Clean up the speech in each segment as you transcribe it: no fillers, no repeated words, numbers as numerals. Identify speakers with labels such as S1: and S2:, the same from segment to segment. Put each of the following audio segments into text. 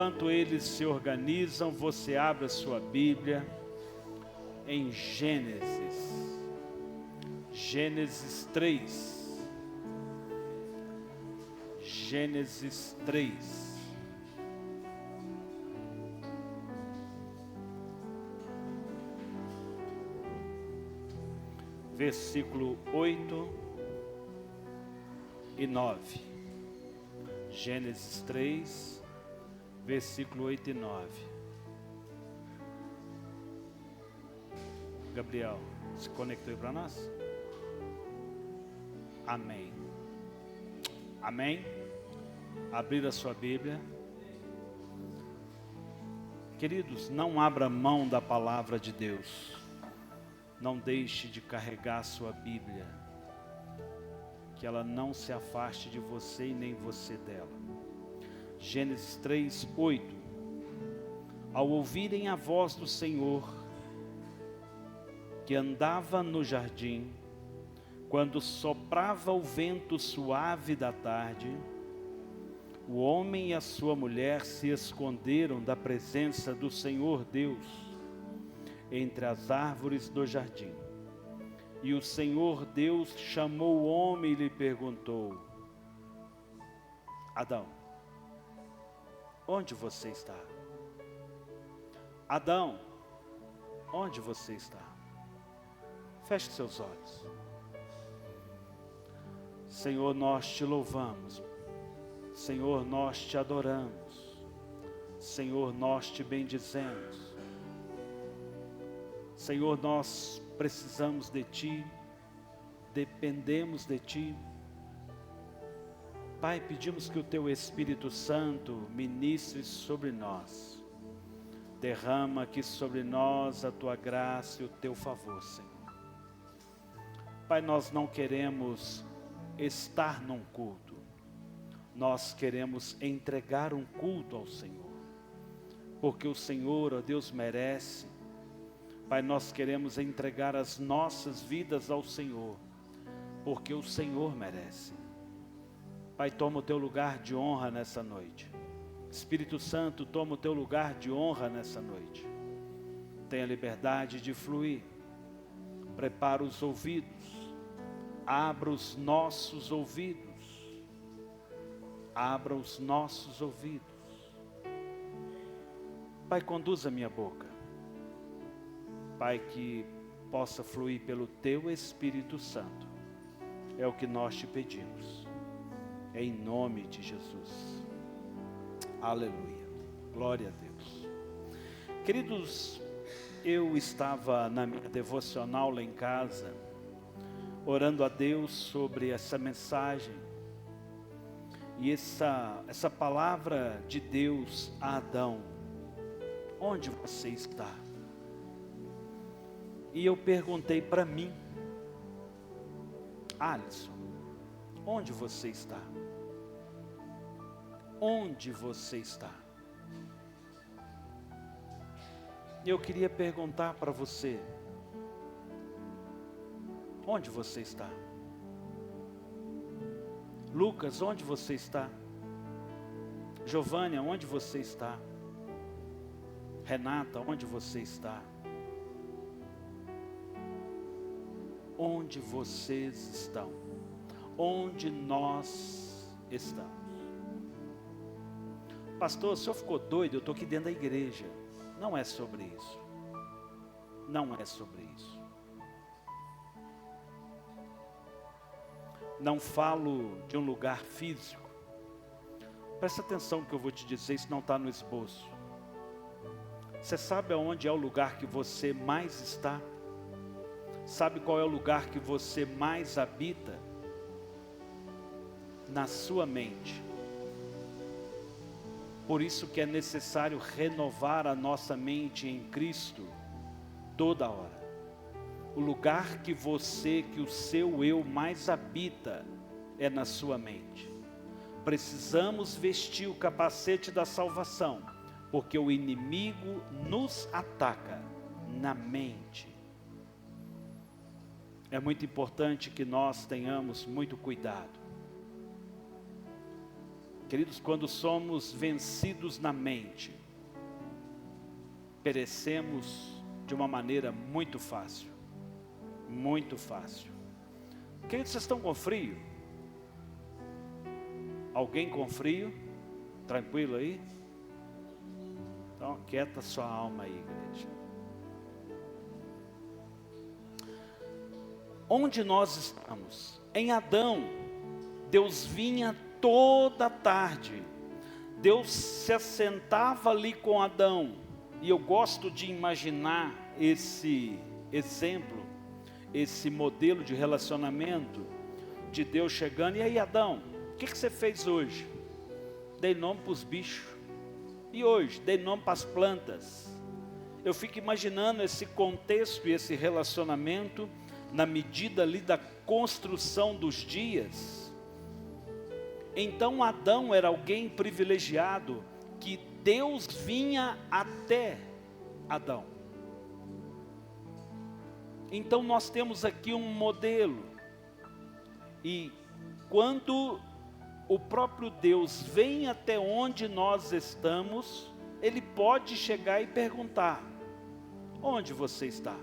S1: Enquanto eles se organizam, você abre a sua Bíblia em Gênesis 3. Gênesis 3. Versículo 8 e 9. Gênesis 3, versículo 8 e 9. Gabriel, se conectou aí para nós? Amém. Amém. Abrir a sua Bíblia. Queridos, não abra mão da palavra de Deus. Não deixe de carregar a sua Bíblia. Que ela não se afaste de você e nem você dela. Gênesis 3, 8. Ao ouvirem a voz do Senhor, que andava no jardim, quando soprava o vento suave da tarde, o homem e a sua mulher se esconderam da presença do Senhor Deus entre as árvores do jardim. E o Senhor Deus chamou o homem e lhe perguntou: Adão, onde você está? Adão, onde você está? Feche seus olhos. Senhor, nós te louvamos. Senhor, nós te adoramos. Senhor, nós te bendizemos. Senhor, nós precisamos de Ti, dependemos de Ti. Pai, pedimos que o Teu Espírito Santo ministre sobre nós. Derrama aqui sobre nós a Tua graça e o Teu favor, Senhor. Pai, nós não queremos estar num culto. Nós queremos entregar um culto ao Senhor. Porque o Senhor, ó Deus, merece. Pai, nós queremos entregar as nossas vidas ao Senhor, porque o Senhor merece. Pai, toma o teu lugar de honra nessa noite. Espírito Santo, toma o teu lugar de honra nessa noite. Tenha liberdade de fluir. Prepara os ouvidos. Abra os nossos ouvidos. Abra os nossos ouvidos. Pai, conduza a minha boca. Pai, que possa fluir pelo Teu Espírito Santo. É o que nós te pedimos. Em nome de Jesus. Aleluia. Glória a Deus. Queridos, eu estava na minha devocional lá em casa, orando a Deus sobre essa mensagem. E essa palavra de Deus a Adão. Onde você está? E eu perguntei para mim: Alisson, onde você está? Onde você está? E eu queria perguntar para você: onde você está? Lucas, onde você está? Giovânia, onde você está? Renata, onde você está? Onde vocês estão? Onde nós estamos? Pastor, o senhor ficou doido? Eu estou aqui dentro da igreja. Não é sobre isso. Não é sobre isso. Não falo de um lugar físico. Presta atenção no que eu vou te dizer, isso não está no esboço. Você sabe aonde é o lugar que você mais está? Sabe qual é o lugar que você mais habita? Na sua mente. Por isso que é necessário renovar a nossa mente em Cristo toda hora. O lugar que o seu eu mais habita é na sua mente. Precisamos vestir o capacete da salvação, porque o inimigo nos ataca na mente. É muito importante que nós tenhamos muito cuidado. Queridos, quando somos vencidos na mente, perecemos de uma maneira muito fácil. Muito fácil. Queridos, vocês estão com frio? Alguém com frio? Tranquilo aí? Então, aquieta sua alma aí, igreja. Onde nós estamos? Em Adão, Deus vinha toda tarde. Deus se assentava ali com Adão. E eu gosto de imaginar esse exemplo, esse modelo de relacionamento de Deus chegando. E aí, Adão, o que você fez hoje? Dei nome para os bichos. E hoje? Dei nome para as plantas. Eu fico imaginando esse contexto e esse relacionamento na medida ali da construção dos dias. Então Adão era alguém privilegiado, que Deus vinha até Adão. Então nós temos aqui um modelo. E quando o próprio Deus vem até onde nós estamos, Ele pode chegar e perguntar: onde você está?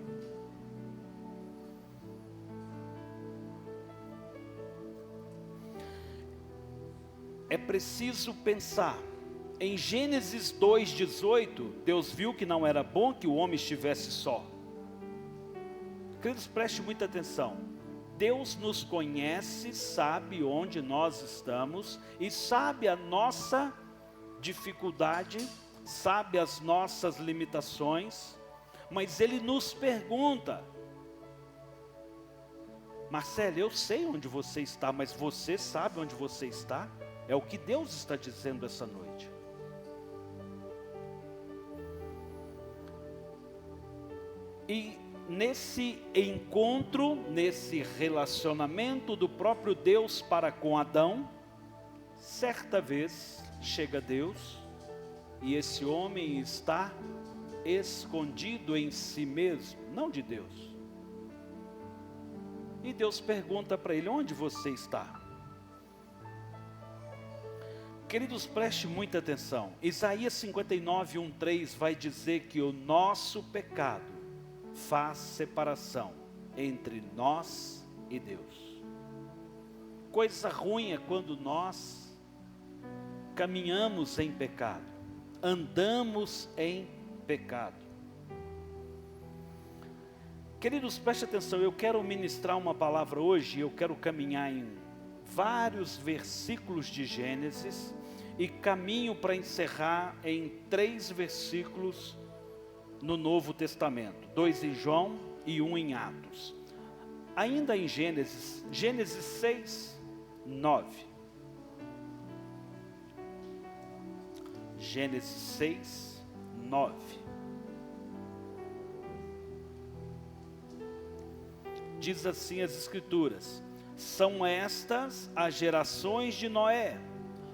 S1: É preciso pensar. Em Gênesis 2:18, Deus viu que não era bom que o homem estivesse só. Queridos, preste muita atenção. Deus nos conhece, sabe onde nós estamos e sabe a nossa dificuldade, sabe as nossas limitações, mas Ele nos pergunta: Marcelo, eu sei onde você está, mas você sabe onde você está? É o que Deus está dizendo essa noite. E nesse encontro, nesse relacionamento do próprio Deus para com Adão, certa vez chega Deus e esse homem está escondido em si mesmo, não de Deus. E Deus pergunta para ele: onde você está? Queridos, preste muita atenção. Isaías 59:1-3 vai dizer que o nosso pecado faz separação entre nós e Deus. Coisa ruim é quando nós caminhamos em pecado, andamos em pecado. Queridos, preste atenção, eu quero ministrar uma palavra hoje, eu quero caminhar em vários versículos de Gênesis e caminho para encerrar em 3 versículos no Novo Testamento, 2 em João e 1 em Atos. Ainda em Gênesis 6:9. Gênesis 6:9. Diz assim as Escrituras: são estas as gerações de Noé.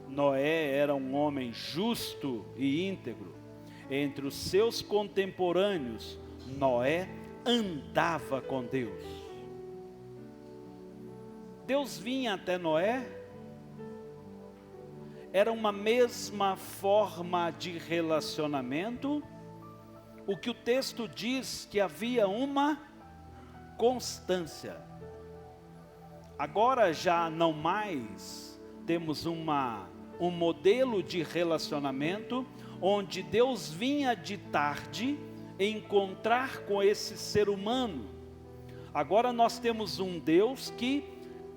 S1: Noé era um homem justo e íntegro. Entre os seus contemporâneos, Noé andava com Deus. Deus vinha até Noé. Era uma mesma forma de relacionamento. O que o texto diz que havia uma constância. Agora já não mais temos um modelo de relacionamento onde Deus vinha de tarde encontrar com esse ser humano. Agora nós temos um Deus que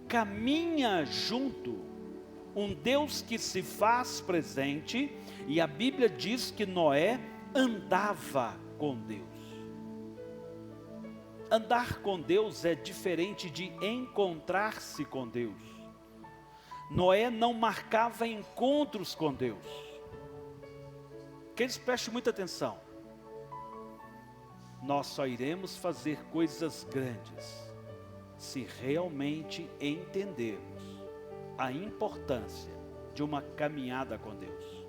S1: caminha junto, um Deus que se faz presente, e a Bíblia diz que Noé andava com Deus. Andar com Deus é diferente de encontrar-se com Deus. Noé não marcava encontros com Deus. Que eles prestem muita atenção. Nós só iremos fazer coisas grandes se realmente entendermos a importância de uma caminhada com Deus.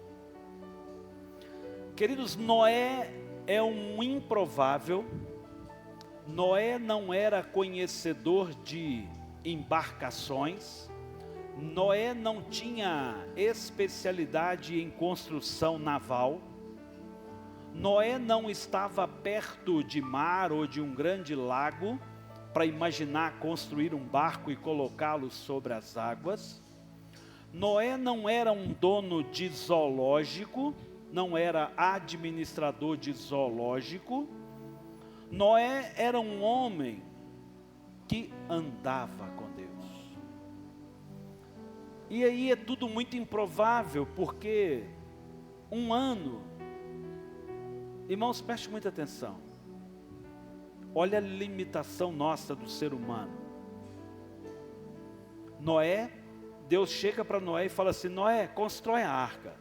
S1: Queridos, Noé é um improvável. Noé não era conhecedor de embarcações, Noé não tinha especialidade em construção naval. Noé não estava perto de mar ou de um grande lago para imaginar construir um barco e colocá-lo sobre as águas. Noé não era um dono de zoológico, não era administrador de zoológico. Noé era um homem que andava com Deus. E aí é tudo muito improvável, porque um ano, irmãos, preste muita atenção. Olha a limitação nossa do ser humano. Noé, Deus chega para Noé e fala assim: Noé, constrói a arca.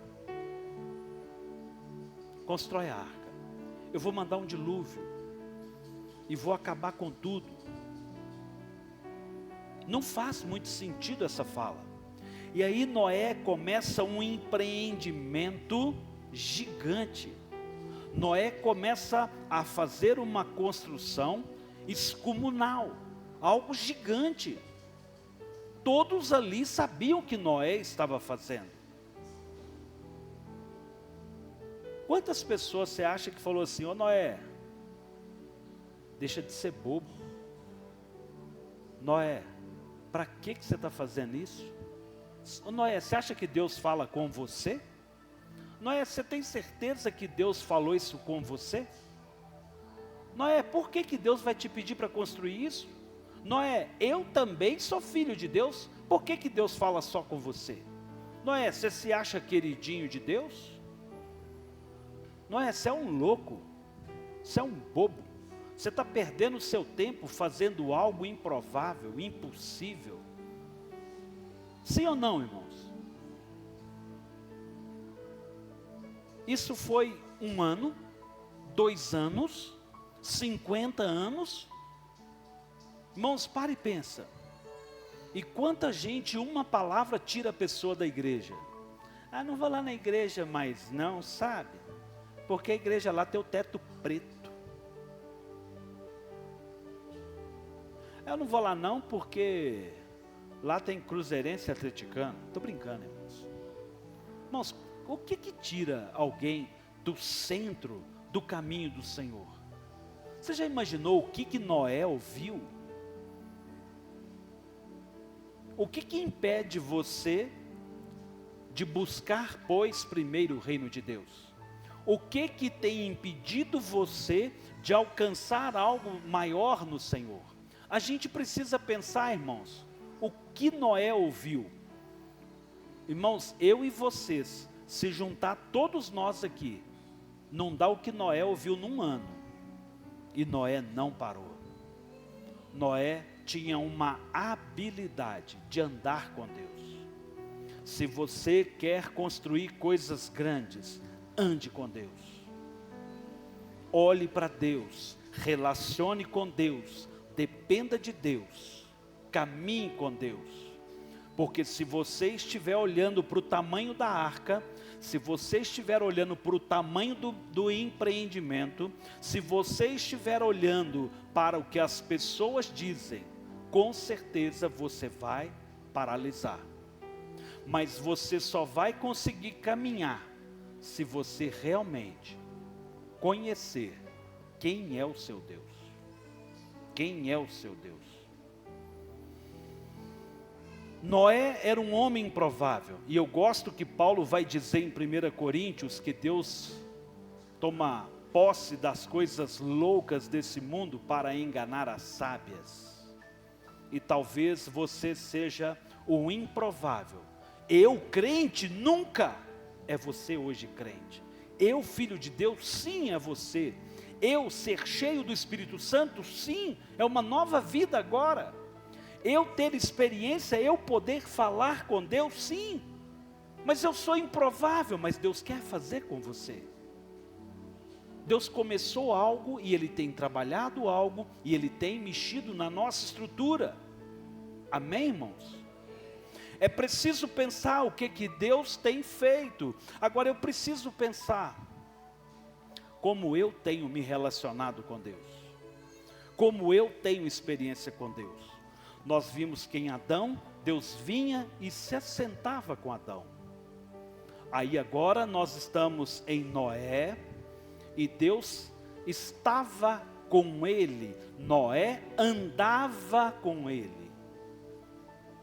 S1: Constrói a arca. Eu vou mandar um dilúvio e vou acabar com tudo. Não faz muito sentido essa fala. E aí Noé começa um empreendimento gigante. Noé começa a fazer uma construção excomunal, algo gigante. Todos ali sabiam o que Noé estava fazendo. Quantas pessoas você acha que falou assim: ô Noé, deixa de ser bobo. Noé, para que você está fazendo isso? Ô Noé, você acha que Deus fala com você? Noé, você tem certeza que Deus falou isso com você? Noé, por que Deus vai te pedir para construir isso? Noé, eu também sou filho de Deus, por que Deus fala só com você? Noé, você se acha queridinho de Deus? Noé, você é um louco, você é um bobo, você está perdendo o seu tempo fazendo algo improvável, impossível. Sim ou não, irmãos? Isso foi 1 ano, 2 anos, 50 anos. Irmãos, para e pensa. E quanta gente, uma palavra tira a pessoa da igreja. Ah, não vou lá na igreja mais não, sabe? Porque a igreja lá tem o teto preto. Eu não vou lá não porque lá tem cruzeirense e atleticano. Estou brincando, irmãos. Irmãos, o que tira alguém do centro do caminho do Senhor? Você já imaginou o que Noé ouviu? O que impede você de buscar, pois, primeiro o reino de Deus? O que tem impedido você de alcançar algo maior no Senhor? A gente precisa pensar, irmãos, o que Noé ouviu. Irmãos, eu e vocês, se juntar todos nós aqui, não dá o que Noé ouviu num ano. E Noé não parou. Noé tinha uma habilidade de andar com Deus. Se você quer construir coisas grandes, ande com Deus. Olhe para Deus, relacione com Deus, dependa de Deus, caminhe com Deus. Porque se você estiver olhando para o tamanho da arca, se você estiver olhando para o tamanho do empreendimento, se você estiver olhando para o que as pessoas dizem, com certeza você vai paralisar. Mas você só vai conseguir caminhar se você realmente conhecer quem é o seu Deus. Quem é o seu Deus? Noé era um homem improvável. E eu gosto que Paulo vai dizer em 1 Coríntios que Deus toma posse das coisas loucas desse mundo para enganar as sábias. E talvez você seja o improvável. Eu, crente, nunca. É você hoje crente. Eu, filho de Deus, sim, é você. Eu ser cheio do Espírito Santo, sim, é uma nova vida agora. Eu ter experiência, eu poder falar com Deus, sim. Mas eu sou improvável, mas Deus quer fazer com você. Deus começou algo e Ele tem trabalhado algo e Ele tem mexido na nossa estrutura. Amém, irmãos? É preciso pensar o que Deus tem feito. Agora eu preciso pensar como eu tenho me relacionado com Deus. Como eu tenho experiência com Deus. Nós vimos que em Adão, Deus vinha e se assentava com Adão. Aí agora nós estamos em Noé, e Deus estava com ele, Noé andava com ele.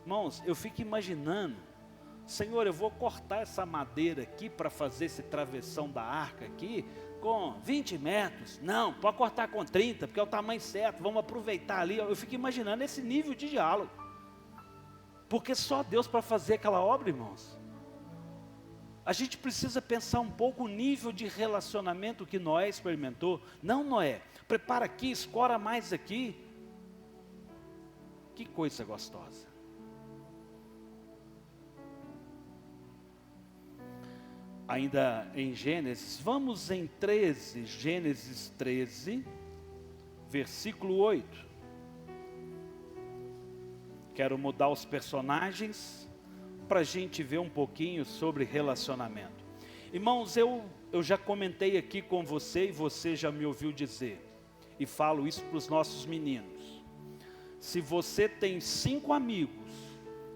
S1: Irmãos, eu fico imaginando, Senhor, eu vou cortar essa madeira aqui para fazer esse travessão da arca aqui, com 20 metros, não, pode cortar com 30, porque é o tamanho certo, vamos aproveitar ali. Eu fico imaginando esse nível de diálogo, porque só Deus para fazer aquela obra, irmãos. A gente precisa pensar um pouco o nível de relacionamento que Noé experimentou. Não, Noé, prepara aqui, escora mais aqui. Que coisa gostosa. Ainda em Gênesis, vamos em 13, Gênesis 13, versículo 8. Quero mudar os personagens para a gente ver um pouquinho sobre relacionamento. Irmãos, eu já comentei aqui com você e você já me ouviu dizer, e falo isso para os nossos meninos. Se você tem 5 amigos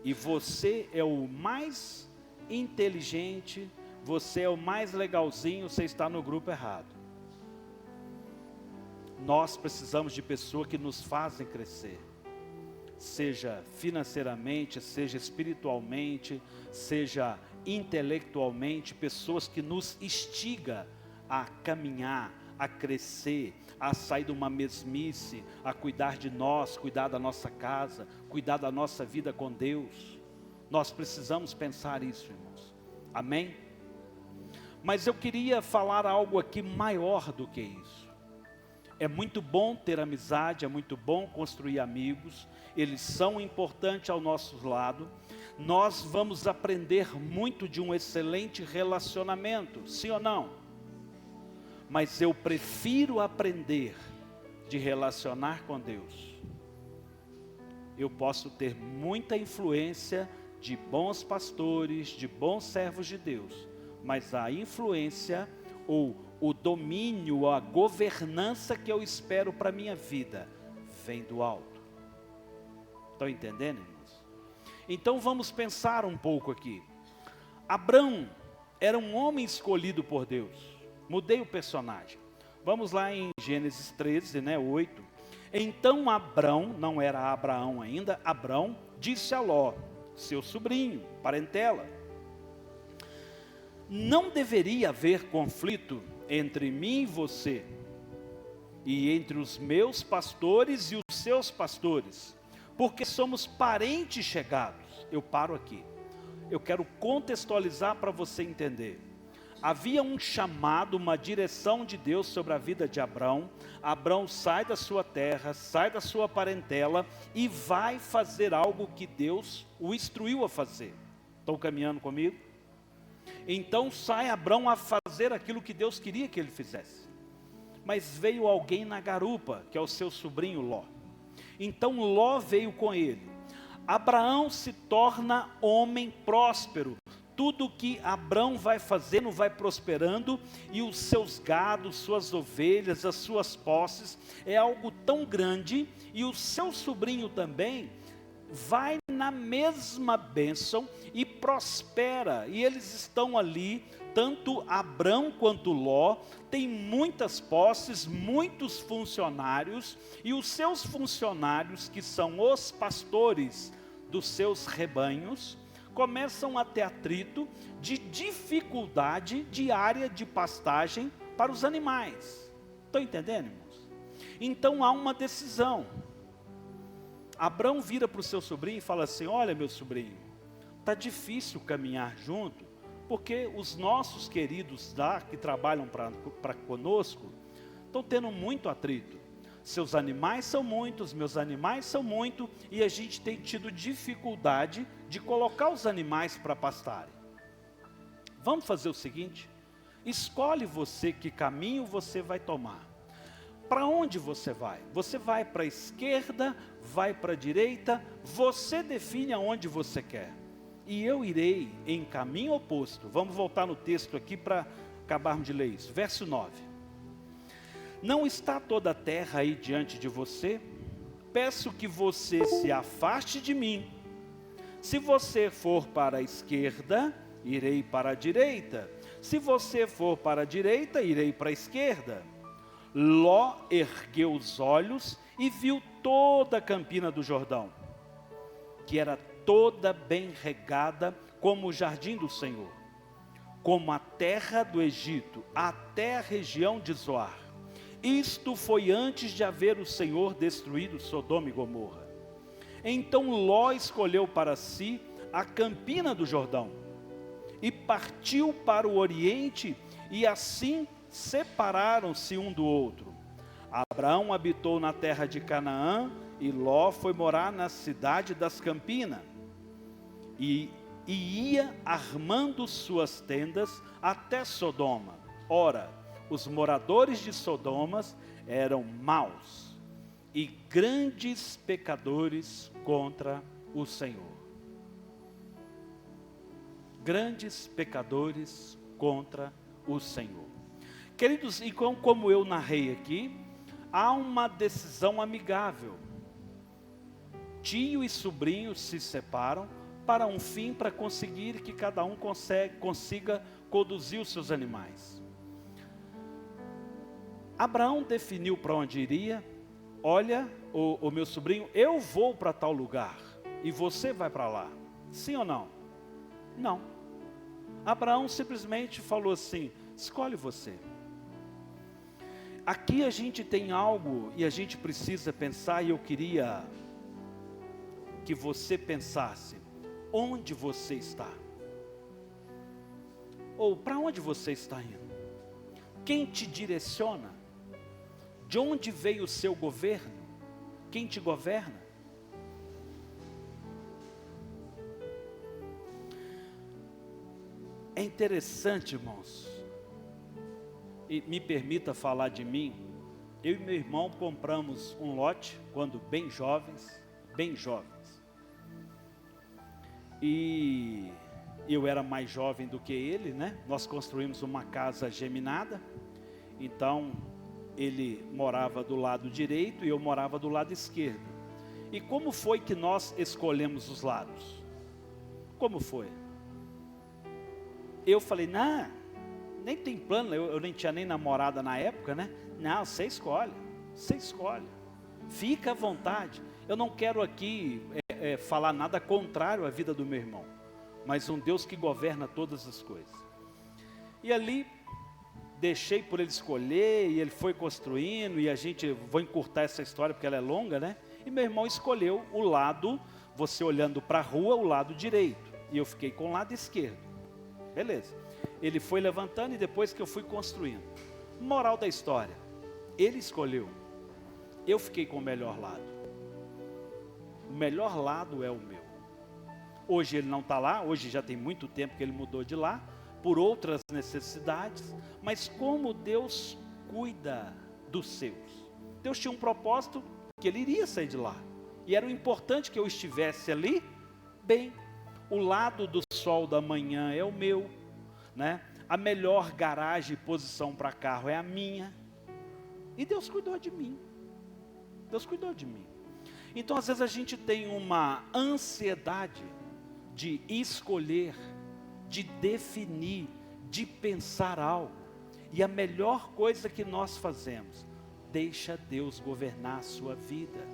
S1: e você é o mais inteligente, você é o mais legalzinho, você está no grupo errado. Nós precisamos de pessoas que nos fazem crescer. Seja financeiramente, seja espiritualmente, seja intelectualmente, pessoas que nos instigam a caminhar, a crescer, a sair de uma mesmice, a cuidar de nós, cuidar da nossa casa, cuidar da nossa vida com Deus. Nós precisamos pensar isso, irmãos. Amém? Mas eu queria falar algo aqui maior do que isso. É muito bom ter amizade, é muito bom construir amigos, eles são importantes ao nosso lado. Nós vamos aprender muito de um excelente relacionamento, sim ou não? Mas eu prefiro aprender de relacionar com Deus. Eu posso ter muita influência de bons pastores, de bons servos de Deus, mas a influência ou o domínio, a governança que eu espero para a minha vida, vem do alto. Estão entendendo, irmãos? Então vamos pensar um pouco aqui. Abrão era um homem escolhido por Deus. Mudei o personagem. Vamos lá em Gênesis 13, 8. Então Abrão, não era Abraão ainda, Abrão disse a Ló, seu sobrinho, parentela: não deveria haver conflito entre mim e você, e entre os meus pastores e os seus pastores, porque somos parentes chegados. Eu paro aqui. Eu quero contextualizar para você entender. Havia um chamado, uma direção de Deus sobre a vida de Abrão. Abrão sai da sua terra, sai da sua parentela e vai fazer algo que Deus o instruiu a fazer. Estão caminhando comigo? Então sai Abrão a fazer aquilo que Deus queria que ele fizesse. Mas veio alguém na garupa, que é o seu sobrinho Ló. Então Ló veio com ele. Abraão se torna homem próspero. Tudo que Abrão vai fazendo vai prosperando, e os seus gados, suas ovelhas, as suas posses, é algo tão grande, e o seu sobrinho também vai na mesma bênção e prospera, e eles estão ali, tanto Abrão quanto Ló, tem muitas posses, muitos funcionários, e os seus funcionários, que são os pastores dos seus rebanhos, começam a ter atrito de dificuldade diária de pastagem para os animais. Estão entendendo, irmãos? Então há uma decisão. Abrão vira para o seu sobrinho e fala assim: olha, meu sobrinho, está difícil caminhar junto, porque os nossos queridos lá, que trabalham para conosco, estão tendo muito atrito. Seus animais são muitos, meus animais são muitos, e a gente tem tido dificuldade de colocar os animais para pastarem. Vamos fazer o seguinte: escolhe você que caminho você vai tomar. Para onde você vai? Você vai para a esquerda, vai para a direita, você define aonde você quer. E eu irei em caminho oposto. Vamos voltar no texto aqui para acabarmos de ler isso. Verso 9. Não está toda a terra aí diante de você? Peço que você se afaste de mim. Se você for para a esquerda, irei para a direita. Se você for para a direita, irei para a esquerda. Ló ergueu os olhos e viu toda a campina do Jordão, que era toda bem regada como o jardim do Senhor, como a terra do Egito, até a região de Zoar. Isto foi antes de haver o Senhor destruído Sodoma e Gomorra. Então Ló escolheu para si a campina do Jordão, e partiu para o oriente, e assim separaram-se um do outro. Abraão habitou na terra de Canaã, e Ló foi morar na cidade das campinas, e ia armando suas tendas até Sodoma. Ora, os moradores de Sodoma eram maus e grandes pecadores contra o Senhor. Grandes pecadores contra o Senhor. Queridos, e como eu narrei aqui, há uma decisão amigável. Tio e sobrinho se separam para um fim, para conseguir que cada um consiga conduzir os seus animais. Abraão definiu para onde iria. Olha, o meu sobrinho, eu vou para tal lugar e você vai para lá. Sim ou não? Não. Abraão simplesmente falou assim: escolhe você. Aqui a gente tem algo e a gente precisa pensar, e eu queria que você pensasse: onde você está? Ou para onde você está indo? Quem te direciona? De onde veio o seu governo? Quem te governa? É interessante, irmãos, e me permita falar de mim. Eu e meu irmão compramos um lote quando bem jovens, e eu era mais jovem do que ele, né? Nós construímos uma casa geminada, então ele morava do lado direito e eu morava do lado esquerdo. E como foi que nós escolhemos os lados? Como foi? Eu falei: não, nem tem plano, eu nem tinha nem namorada na época, né? Não, você escolhe, fica à vontade. Eu não quero aqui falar nada contrário à vida do meu irmão, mas um Deus que governa todas as coisas. E ali, deixei por ele escolher, e ele foi construindo, e vou encurtar essa história porque ela é longa, né? E meu irmão escolheu o lado, você olhando para a rua, o lado direito, e eu fiquei com o lado esquerdo. Beleza. Ele foi levantando e depois que eu fui construindo. Moral da história: ele escolheu, eu fiquei com o melhor lado. O melhor lado é o meu. Hoje ele não está lá, hoje já tem muito tempo que ele mudou de lá, por outras necessidades, mas como Deus cuida dos seus. Deus tinha um propósito que ele iria sair de lá, e era importante que eu estivesse ali. Bem, o lado do sol da manhã é o meu, né? A melhor garagem e posição para carro é a minha, e Deus cuidou de mim. Então às vezes a gente tem uma ansiedade de escolher, de definir, de pensar algo, e a melhor coisa que nós fazemos: deixa Deus governar a sua vida,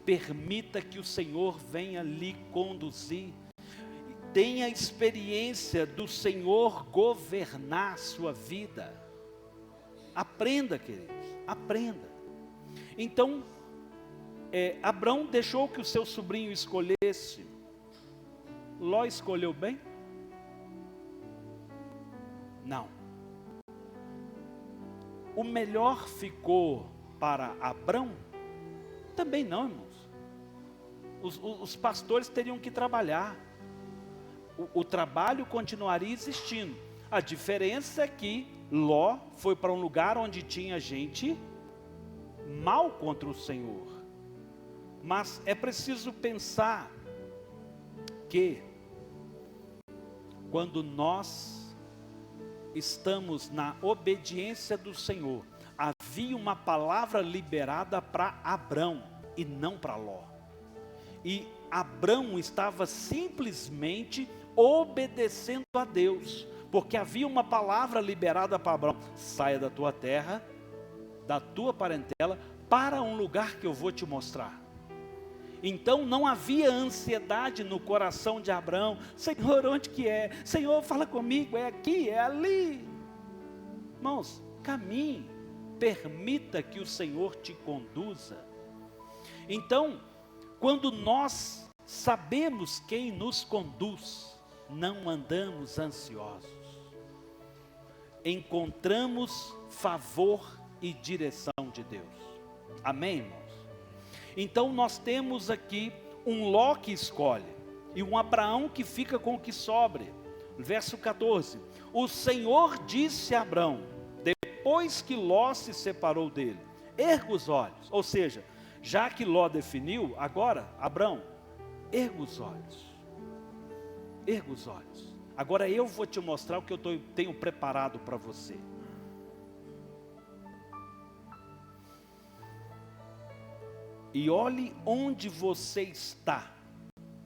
S1: permita que o Senhor venha lhe conduzir, tenha a experiência do Senhor governar a sua vida. Aprenda, queridos, aprenda. Então, Abraão deixou que o seu sobrinho escolhesse. Ló escolheu bem? Não. O melhor ficou para Abrão? Também não, irmãos. Os pastores teriam que trabalhar. O trabalho continuaria existindo. A diferença é que Ló foi para um lugar onde tinha gente mal contra o Senhor. Mas é preciso pensar que quando nós estamos na obediência do Senhor, havia uma palavra liberada para Abrão e não para Ló. E Abrão estava simplesmente obedecendo a Deus, porque havia uma palavra liberada para Abrão: saia da tua terra, da tua parentela, para um lugar que eu vou te mostrar. Então não havia ansiedade no coração de Abrão: Senhor, onde que é? Senhor, fala comigo, é aqui, é ali. Irmãos, caminhe, permita que o Senhor te conduza. Então, quando nós sabemos quem nos conduz, não andamos ansiosos, encontramos favor e direção de Deus. Amém, irmãos? Então nós temos aqui um Ló que escolhe e um Abraão que fica com o que sobre. Verso 14: o Senhor disse a Abrão, depois que Ló se separou dele: erga os olhos. Ou seja, já que Ló definiu, agora, Abrão, erga os olhos. Erga os olhos. Agora eu vou te mostrar o que eu tenho preparado para você. E olhe onde você está,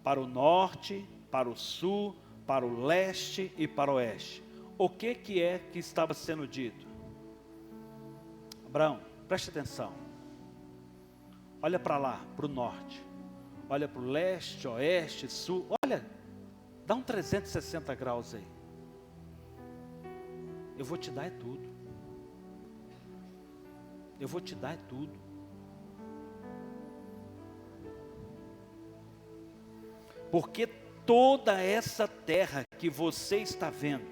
S1: para o norte, para o sul, para o leste e para o oeste. O que é que estava sendo dito? Abraão, preste atenção. Olha para lá, para o norte. Olha para o leste, oeste, sul. Olha, dá um 360 graus aí. Eu vou te dar é tudo. Eu vou te dar é tudo. Porque toda essa terra que você está vendo,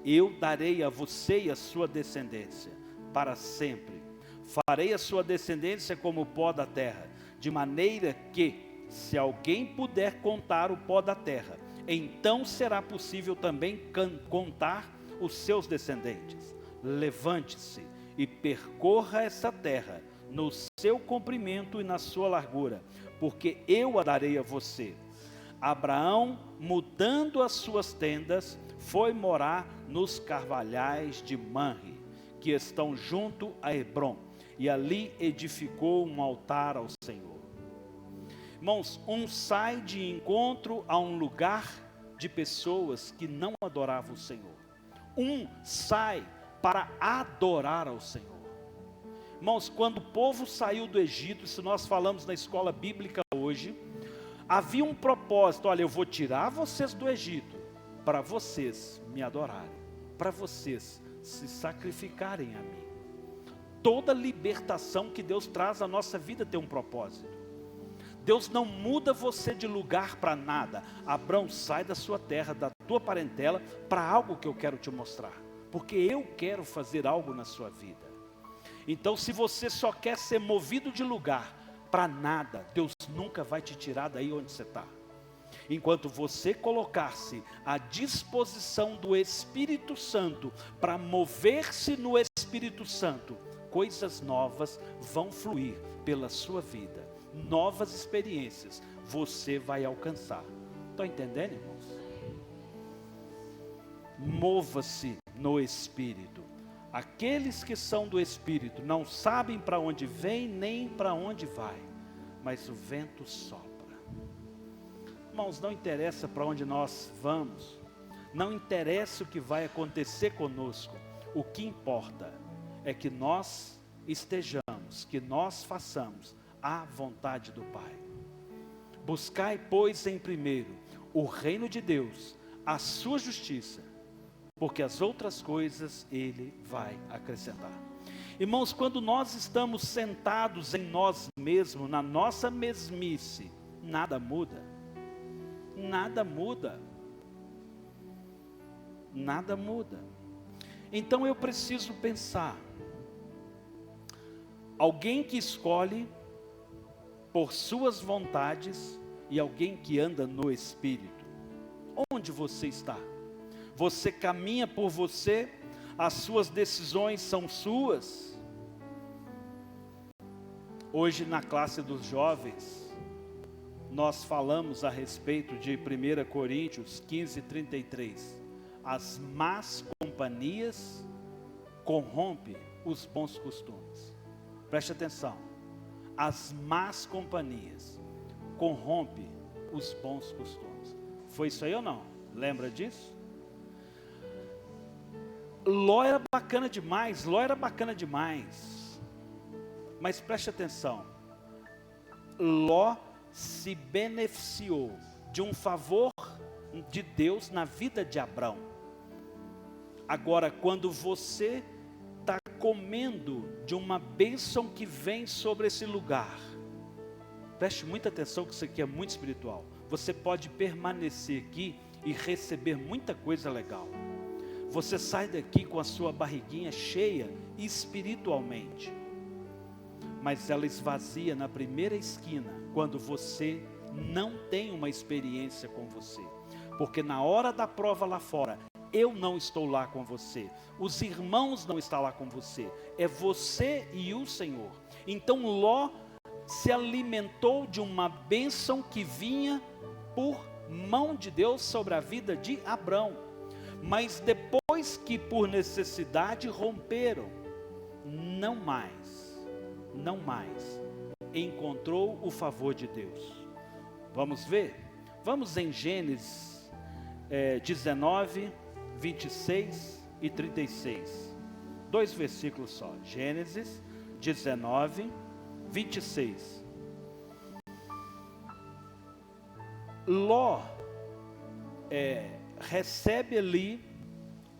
S1: eu darei a você e a sua descendência para sempre. Farei a sua descendência como o pó da terra, de maneira que, se alguém puder contar o pó da terra, então será possível também contar os seus descendentes. Levante-se e percorra essa terra no seu comprimento e na sua largura, porque eu a darei a você. Abraão, mudando as suas tendas, foi morar nos carvalhais de Manre, que estão junto a Hebrom, e ali edificou um altar ao Senhor. Irmãos, um sai de encontro a um lugar de pessoas que não adoravam o Senhor. Um sai para adorar ao Senhor. Irmãos, quando o povo saiu do Egito, se nós falamos na escola bíblica hoje, havia um propósito: olha, eu vou tirar vocês do Egito, para vocês me adorarem, para vocês se sacrificarem a mim. Toda libertação que Deus traz à nossa vida tem um propósito. Deus não muda você de lugar para nada. Abrão, sai da sua terra, da tua parentela, para algo que eu quero te mostrar, porque eu quero fazer algo na sua vida. Então, se você só quer ser movido de lugar para nada, Deus nunca vai te tirar daí onde você está. Enquanto você colocar-se à disposição do Espírito Santo, para mover-se no Espírito Santo, coisas novas vão fluir pela sua vida, novas experiências você vai alcançar. Estão entendendo, irmãos? Mova-se no Espírito. Aqueles que são do Espírito não sabem para onde vem nem para onde vai, mas o vento sopra. Irmãos, não interessa para onde nós vamos, não interessa o que vai acontecer conosco, o que importa é que nós estejamos, que nós façamos a vontade do Pai. Buscai, pois, em primeiro o reino de Deus, a sua justiça, porque as outras coisas Ele vai acrescentar. Irmãos, quando nós estamos sentados em nós mesmos, na nossa mesmice, nada muda. Nada muda. Nada muda. Então eu preciso pensar. Alguém que escolhe por suas vontades e alguém que anda no Espírito. Onde você está? Você caminha por você? As suas decisões são suas? Hoje na classe dos jovens, nós falamos a respeito de 1 Coríntios 15:33. As más companhias corrompem os bons costumes. Preste atenção. As más companhias corrompem os bons costumes. Foi isso aí ou não? Lembra disso? Ló era bacana demais, mas preste atenção, Ló se beneficiou de um favor de Deus na vida de Abrão. Agora, quando você está comendo de uma bênção que vem sobre esse lugar, preste muita atenção que isso aqui é muito espiritual. Você pode permanecer aqui e receber muita coisa legal. Você sai daqui com a sua barriguinha cheia espiritualmente, mas ela esvazia na primeira esquina, quando você não tem uma experiência com você. Porque na hora da prova lá fora, eu não estou lá com você, os irmãos não estão lá com você, é você e o Senhor. Então Ló se alimentou de uma bênção que vinha por mão de Deus sobre a vida de Abrão. Mas depois que por necessidade romperam, não mais, encontrou o favor de Deus. Vamos ver? Vamos em Gênesis 19, 26 e 36. 2 versículos só. Gênesis 19, 26. Ló recebe ali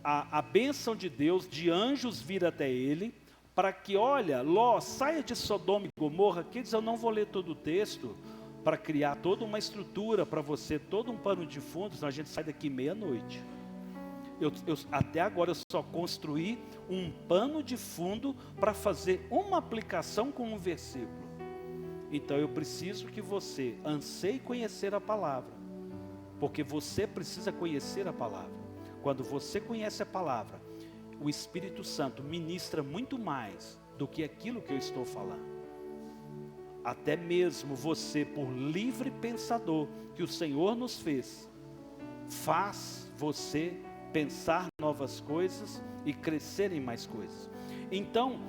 S1: a bênção de Deus, de anjos vir até ele, para que, olha, Ló, saia de Sodoma e Gomorra. Queridos, eu não vou ler todo o texto, para criar toda uma estrutura para você, todo um pano de fundo, senão a gente sai daqui meia-noite. Até agora eu só construí um pano de fundo para fazer uma aplicação com um versículo. Então eu preciso que você anseie conhecer a palavra, porque você precisa conhecer a palavra. Quando você conhece a palavra, o Espírito Santo ministra muito mais do que aquilo que eu estou falando. Até mesmo você, por livre pensador que o Senhor nos fez, faz você pensar novas coisas e crescer em mais coisas. Então,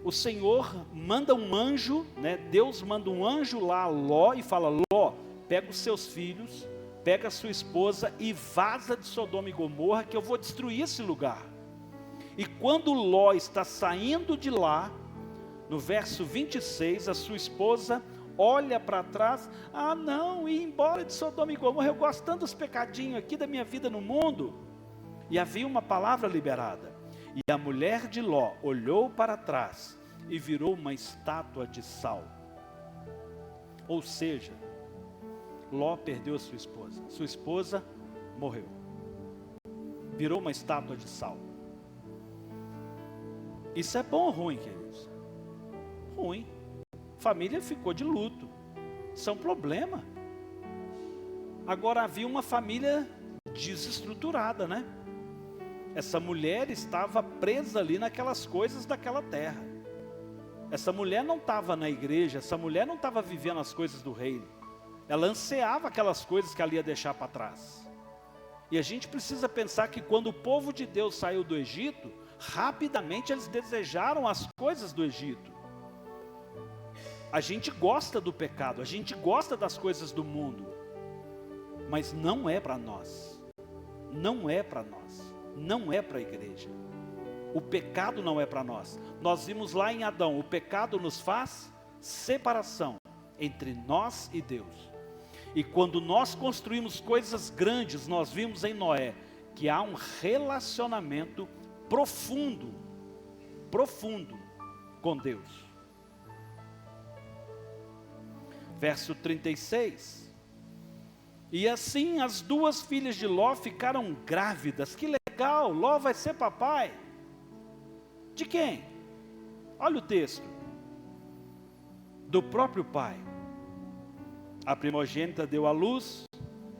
S1: o Senhor manda um anjo, né? Deus manda um anjo lá a Ló e fala: Ló, pega os seus filhos, pega a sua esposa e vaza de Sodoma e Gomorra, que eu vou destruir esse lugar. E quando Ló está saindo de lá, no verso 26, a sua esposa olha para trás: ah não, ir embora de Sodoma e Gomorra, eu gosto tanto dos pecadinhos aqui da minha vida no mundo. E havia uma palavra liberada, e a mulher de Ló olhou para trás e virou uma estátua de sal. Ou seja, Ló perdeu a sua esposa morreu, virou uma estátua de sal. Isso é bom ou ruim, queridos? Ruim. Família ficou de luto, isso é um problema. Agora havia uma família desestruturada, né? Essa mulher estava presa ali naquelas coisas daquela terra. Essa mulher não estava na igreja, essa mulher não estava vivendo as coisas do reino. Ela ansiava aquelas coisas que ela ia deixar para trás. E a gente precisa pensar que quando o povo de Deus saiu do Egito, rapidamente eles desejaram as coisas do Egito. A gente gosta do pecado, a gente gosta das coisas do mundo, mas não é para nós, não é para nós, não é para a igreja. O pecado não é para nós. Nós vimos lá em Adão, o pecado nos faz separação entre nós e Deus. E quando nós construímos coisas grandes, nós vimos em Noé que há um relacionamento profundo com Deus. Verso 36. E assim as duas filhas de Ló ficaram grávidas. Que legal, Ló vai ser papai. De quem? Olha o texto. Do próprio pai. A primogênita deu à luz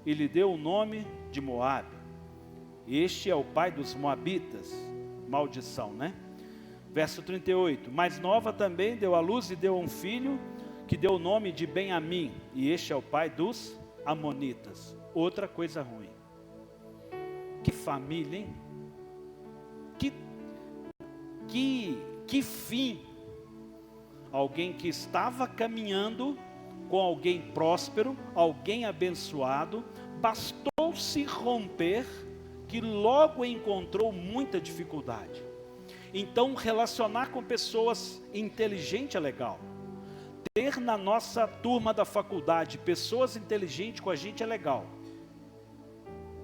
S1: e lhe deu o nome de Moabe. Este é o pai dos moabitas. Maldição, né? Verso 38. Mais nova também deu à luz e deu um filho, que deu o nome de Benjamim, e este é o pai dos amonitas. Outra coisa ruim. Que família, hein? Que fim. Alguém que estava caminhando com alguém próspero, alguém abençoado, bastou-se romper, que logo encontrou muita dificuldade. Então, relacionar com pessoas inteligentes é legal. Ter na nossa turma da faculdade pessoas inteligentes com a gente é legal.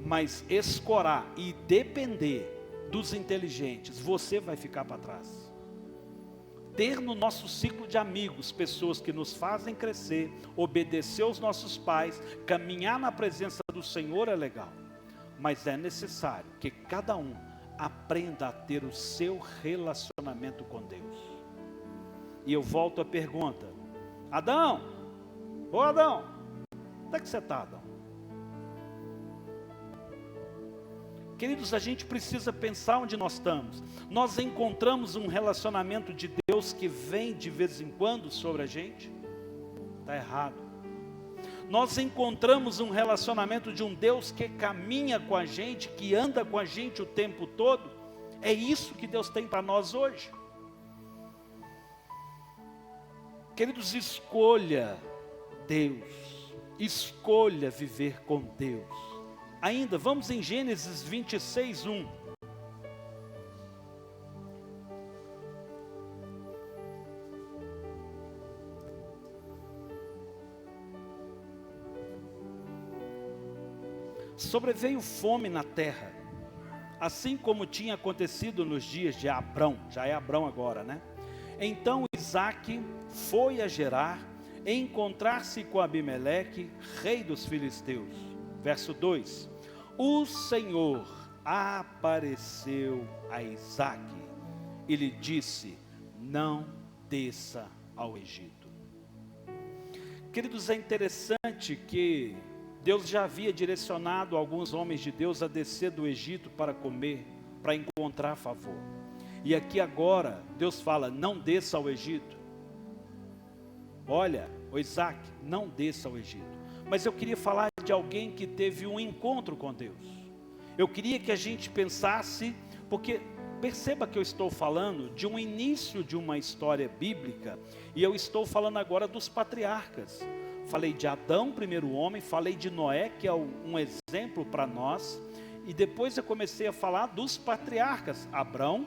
S1: Mas escorar e depender dos inteligentes, você vai ficar para trás. Ter no nosso ciclo de amigos pessoas que nos fazem crescer, obedecer aos nossos pais, caminhar na presença do Senhor é legal. Mas é necessário que cada um aprenda a ter o seu relacionamento com Deus. E eu volto à pergunta: Adão, ô Adão, onde é que você está, Adão? Queridos, a gente precisa pensar onde nós estamos. Nós encontramos um relacionamento de Deus que vem de vez em quando sobre a gente? Está errado. Nós encontramos um relacionamento de um Deus que caminha com a gente, que anda com a gente o tempo todo? É isso que Deus tem para nós hoje. Queridos, escolha Deus, escolha viver com Deus. Ainda, vamos em Gênesis 26, 1. Sobreveio fome na terra, assim como tinha acontecido nos dias de Abrão, já é Abrão agora, né? Então Isaque foi a Gerar, encontrar-se com Abimeleque, rei dos filisteus. Verso 2. O Senhor apareceu a Isaque e lhe disse: não desça ao Egito. Queridos, é interessante que Deus já havia direcionado alguns homens de Deus a descer do Egito para comer, para encontrar favor. E aqui agora, Deus fala: não desça ao Egito. Olha, o Isaque, não desça ao Egito. Mas eu queria falar de alguém que teve um encontro com Deus. Eu queria que a gente pensasse, porque perceba que eu estou falando de um início de uma história bíblica, e eu estou falando agora dos patriarcas. Falei de Adão, primeiro homem, falei de Noé, que é um exemplo para nós, e depois eu comecei a falar dos patriarcas, Abrão,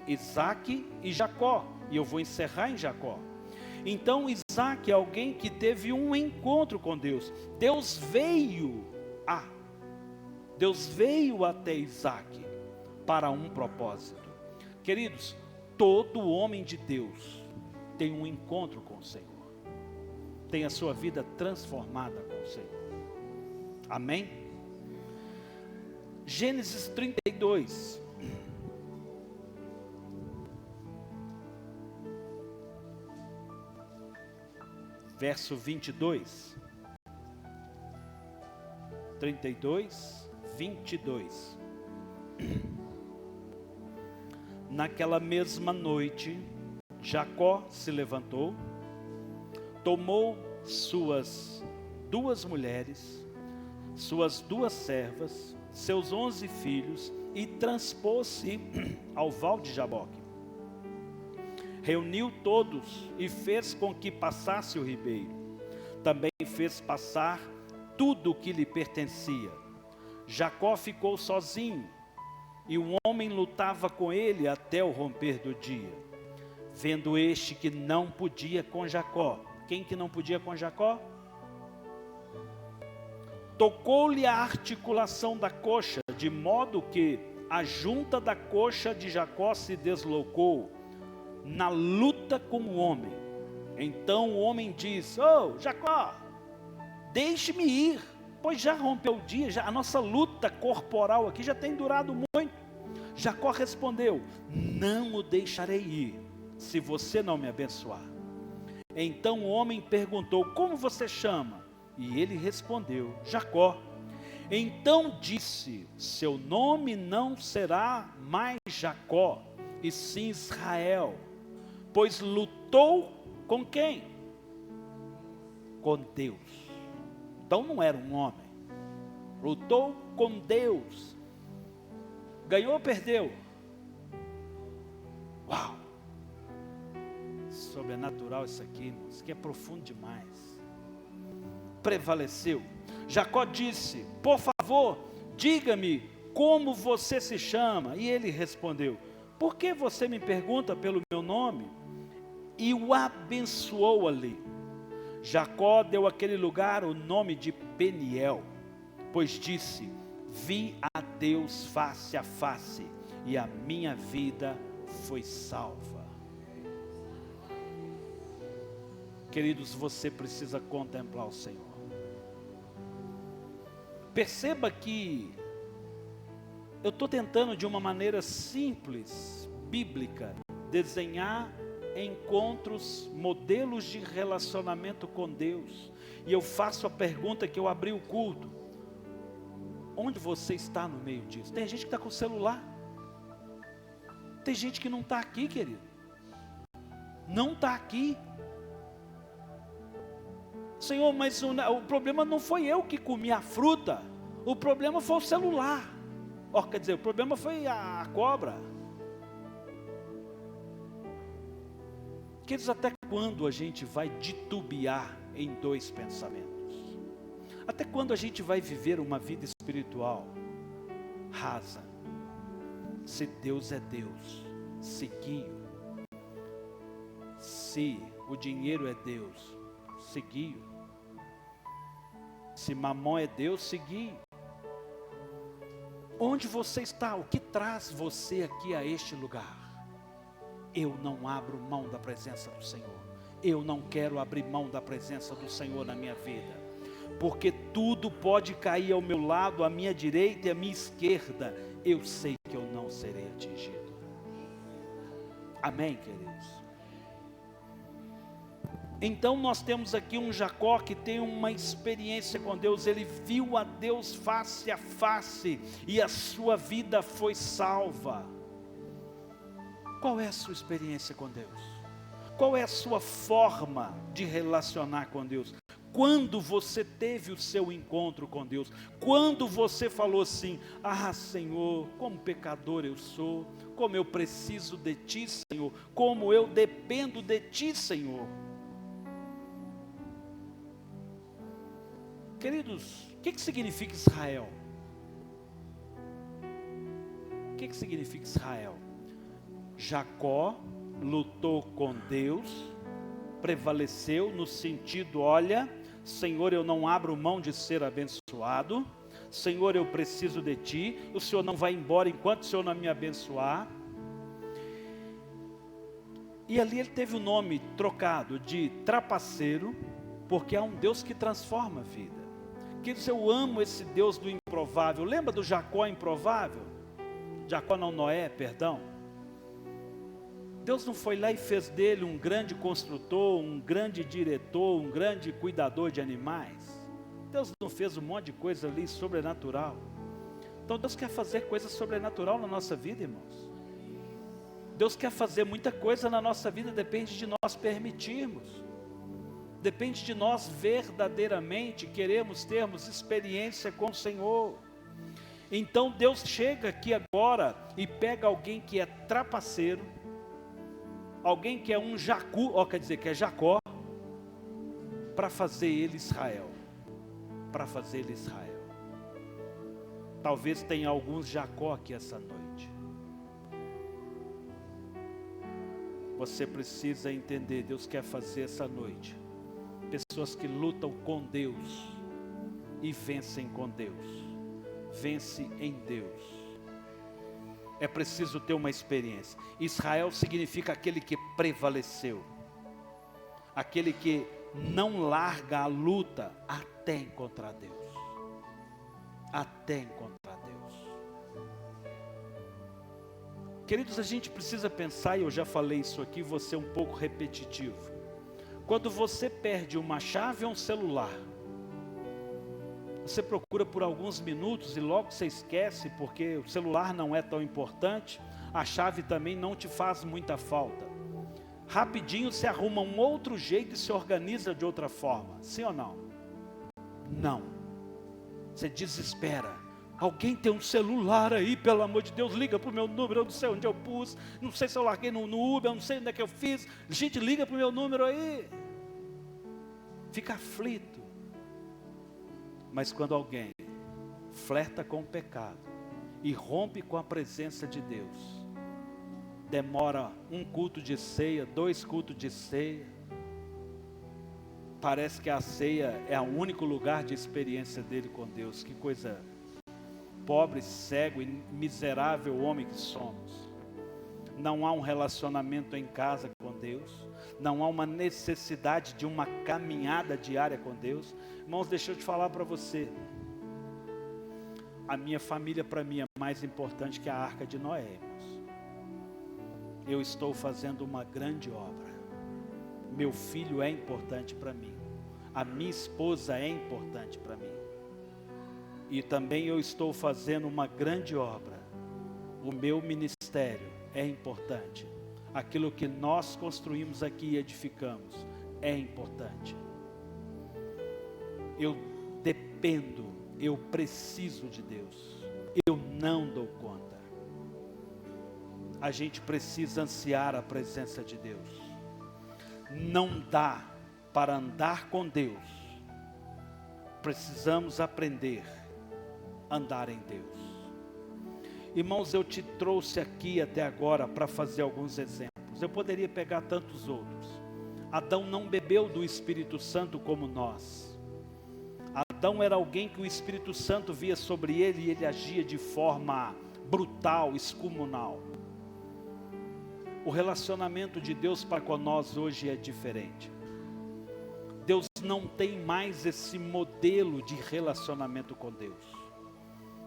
S1: Isaque e Jacó, e eu vou encerrar em Jacó. Então Isaque é alguém que teve um encontro com Deus. Deus veio até Isaque para um propósito. Queridos, todo homem de Deus tem um encontro com o Senhor, tem a sua vida transformada com o Senhor. Amém? Gênesis 32. Verso 22. 32, 22. Naquela mesma noite, Jacó se levantou, tomou suas 2 mulheres, suas 2 servas, seus 11 filhos e transpôs-se ao val de Jaboque. Reuniu todos e fez com que passasse o ribeiro. Também fez passar tudo o que lhe pertencia. Jacó ficou sozinho, e um homem lutava com ele até o romper do dia. Vendo este que não podia com Jacó. Quem que não podia com Jacó? Tocou-lhe a articulação da coxa, de modo que a junta da coxa de Jacó se deslocou na luta com o homem. Então o homem disse: Jacó, deixe-me ir, pois já rompeu o dia, a nossa luta corporal aqui já tem durado muito. Jacó respondeu: não o deixarei ir, se você não me abençoar. Então o homem perguntou: como você chama? E ele respondeu: Jacó. Então disse: seu nome não será mais Jacó, e sim Israel, pois lutou com quem? Com Deus. Então não era um homem, lutou com Deus. Ganhou ou perdeu? Uau! Sobrenatural isso aqui, irmãos, que é profundo demais. prevaleceu. Jacó disse: por favor, diga-me como você se chama. E ele respondeu: por que você me pergunta pelo meu nome? E o abençoou ali. Jacó deu àquele lugar o nome de Peniel, pois disse: vi a Deus face a face, e a minha vida foi salva. Queridos, você precisa contemplar o Senhor. Perceba que eu estou tentando de uma maneira simples, bíblica, desenhar encontros, modelos de relacionamento com Deus. E eu faço a pergunta que eu abri o culto: onde você está no meio disso? Tem gente que está com o celular. Tem gente que não está aqui, querido. Não está aqui. Senhor, mas o problema não foi eu que comi a fruta. O problema foi o celular. Quer dizer, o problema foi a cobra. Queridos, até quando a gente vai titubear em dois pensamentos? Até quando a gente vai viver uma vida espiritual rasa? Se Deus é Deus, segui-o. Se o dinheiro é Deus, segui-o. Se mamão é Deus, segui-o. Onde você está? O que traz você aqui a este lugar? Eu não abro mão da presença do Senhor. Eu não quero abrir mão da presença do Senhor na minha vida, porque tudo pode cair ao meu lado, à minha direita e à minha esquerda. Eu sei que eu não serei atingido. Amém, queridos? Então nós temos aqui um Jacó que tem uma experiência com Deus. Ele viu a Deus face a face e a sua vida foi salva. Qual é a sua experiência com Deus? Qual é a sua forma de relacionar com Deus? Quando você teve o seu encontro com Deus? Quando você falou assim: ah, Senhor, como pecador eu sou, como eu preciso de Ti, Senhor, como eu dependo de Ti, Senhor. Queridos, o que significa Israel? O que significa Israel? Jacó lutou com Deus, prevaleceu no sentido: olha, Senhor, eu não abro mão de ser abençoado. Senhor, eu preciso de Ti. O Senhor não vai embora enquanto o Senhor não me abençoar. E ali ele teve o nome trocado de trapaceiro, porque há um Deus que transforma a vida. Queridos, eu amo esse Deus do improvável. Lembra do Jacó improvável? Jacó não, Noé, perdão. Deus não foi lá e fez dele um grande construtor, um grande diretor, um grande cuidador de animais. Deus não fez um monte de coisa ali sobrenatural. Então Deus quer fazer coisa sobrenatural na nossa vida, irmãos. Deus quer fazer muita coisa na nossa vida, depende de nós permitirmos. Depende de nós verdadeiramente queremos termos experiência com o Senhor. Então Deus chega aqui agora e pega alguém que é trapaceiro, alguém que é um jacu, quer dizer que é Jacó, para fazer ele Israel. Para fazer ele Israel. Talvez tenha alguns Jacó aqui essa noite. Você precisa entender, Deus quer fazer essa noite pessoas que lutam com Deus e vencem com Deus, vence em Deus. É preciso ter uma experiência. Israel significa aquele que prevaleceu, aquele que não larga a luta até encontrar Deus, até encontrar Deus. Queridos, a gente precisa pensar, e eu já falei isso aqui, vou ser um pouco repetitivo. Quando você perde uma chave ou um celular, você procura por alguns minutos e logo você esquece, porque o celular não é tão importante, a chave também não te faz muita falta. Rapidinho você arruma um outro jeito e se organiza de outra forma, sim ou não? Não. Você desespera. Alguém tem um celular aí, pelo amor de Deus, liga para o meu número, eu não sei onde eu pus, não sei se eu larguei no Uber, eu não sei onde é que eu fiz, gente, liga para o meu número aí. Fica aflito. Mas quando alguém flerta com o pecado e rompe com a presença de Deus, demora um culto de ceia, 2 cultos de ceia, parece que a ceia é o único lugar de experiência dele com Deus. Que coisa pobre, cego e miserável homem que somos. Não há um relacionamento em casa com Deus, não há uma necessidade de uma caminhada diária com Deus. Irmãos, deixa eu te falar para você, a minha família para mim é mais importante que a arca de Noé, irmãos. Eu estou fazendo uma grande obra, meu filho é importante para mim, a minha esposa é importante para mim, e também eu estou fazendo uma grande obra, o meu ministério é importante, aquilo que nós construímos aqui e edificamos é importante. Eu dependo, eu preciso de Deus, eu não dou conta. A gente precisa ansiar a presença de Deus. Não dá para andar com Deus, precisamos aprender a andar em Deus. Irmãos, eu te trouxe aqui até agora para fazer alguns exemplos. Eu poderia pegar tantos outros. Adão não bebeu do Espírito Santo como nós. Adão era alguém que o Espírito Santo via sobre ele e ele agia de forma brutal, excomunal. O relacionamento de Deus para com nós hoje é diferente. Deus não tem mais esse modelo de relacionamento com Deus.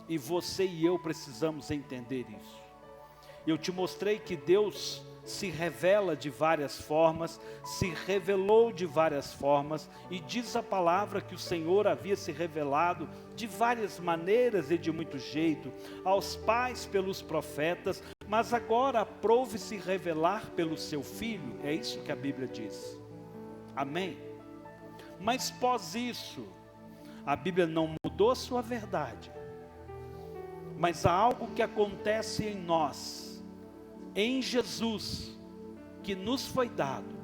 S1: E você e eu precisamos entender isso. Eu te mostrei que Deus se revela de várias formas, se revelou de várias formas, e diz a palavra que o Senhor havia se revelado de várias maneiras e de muito jeito, aos pais pelos profetas, mas agora aprove se revelar pelo seu Filho, é isso que a Bíblia diz. Amém? Mas pós isso, a Bíblia não mudou a sua verdade, mas há algo que acontece em nós, em Jesus, que nos foi dado,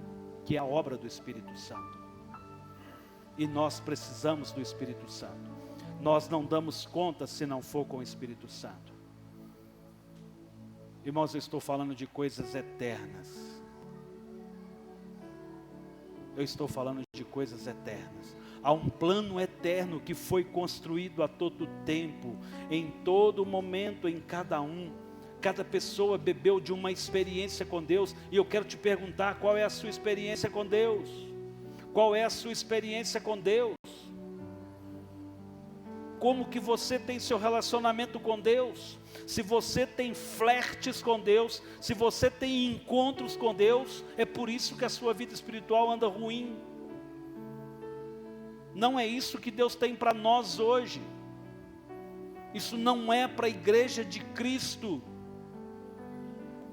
S1: que é a obra do Espírito Santo. E nós precisamos do Espírito Santo. Nós não damos conta se não for com o Espírito Santo. Irmãos, eu estou falando de coisas eternas. Eu estou falando de coisas eternas. Há um plano eterno que foi construído a todo tempo, em todo momento, em cada um. Cada pessoa bebeu de uma experiência com Deus, e eu quero te perguntar, qual é a sua experiência com Deus? Qual é a sua experiência com Deus? Como que você tem seu relacionamento com Deus? Se você tem flertes com Deus, se você tem encontros com Deus, é por isso que a sua vida espiritual anda ruim. Não é isso que Deus tem para nós hoje. Isso não é para a igreja de Cristo.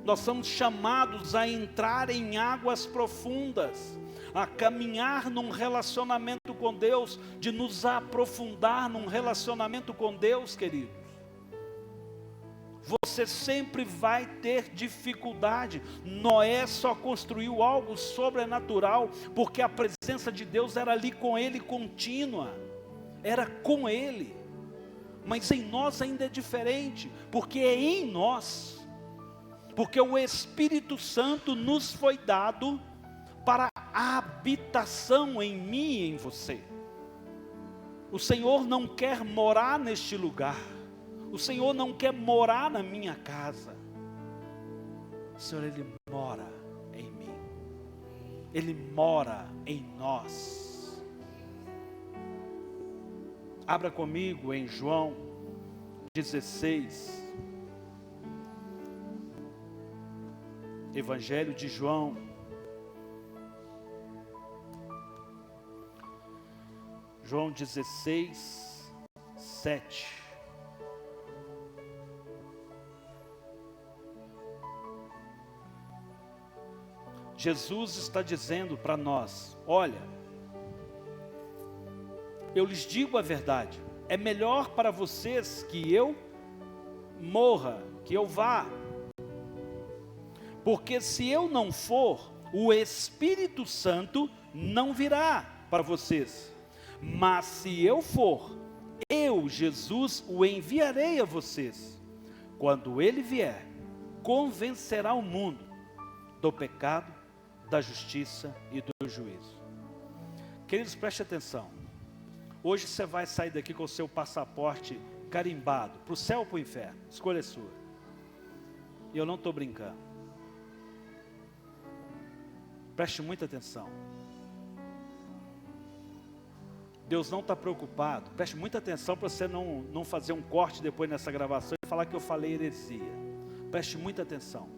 S1: Nós somos chamados a entrar em águas profundas, a caminhar num relacionamento com Deus, de nos aprofundar num relacionamento com Deus, queridos. Você sempre vai ter dificuldade. Noé só construiu algo sobrenatural, porque a presença de Deus era ali com ele contínua, era com ele. Mas em nós ainda é diferente, porque é em nós. Porque o Espírito Santo nos foi dado para a habitação em mim e em você. O Senhor não quer morar neste lugar. O Senhor não quer morar na minha casa. O Senhor, Ele mora em mim. Ele mora em nós. Abra comigo em João 16. Evangelho de João. João 16, 7. Jesus está dizendo para nós: olha, eu lhes digo a verdade, é melhor para vocês que eu morra, que eu vá. Porque se eu não for, o Espírito Santo não virá para vocês. Mas se eu for, Eu, Jesus, o enviarei a vocês. Quando ele vier, convencerá o mundo do pecado, da justiça e do juízo. Queridos, preste atenção. Hoje você vai sair daqui com o seu passaporte carimbado, para o céu ou para o inferno, escolha sua. E eu não estou brincando. Preste muita atenção. Deus não está preocupado. Preste muita atenção para você não fazer um corte depois nessa gravação e falar que eu falei heresia. Preste muita atenção.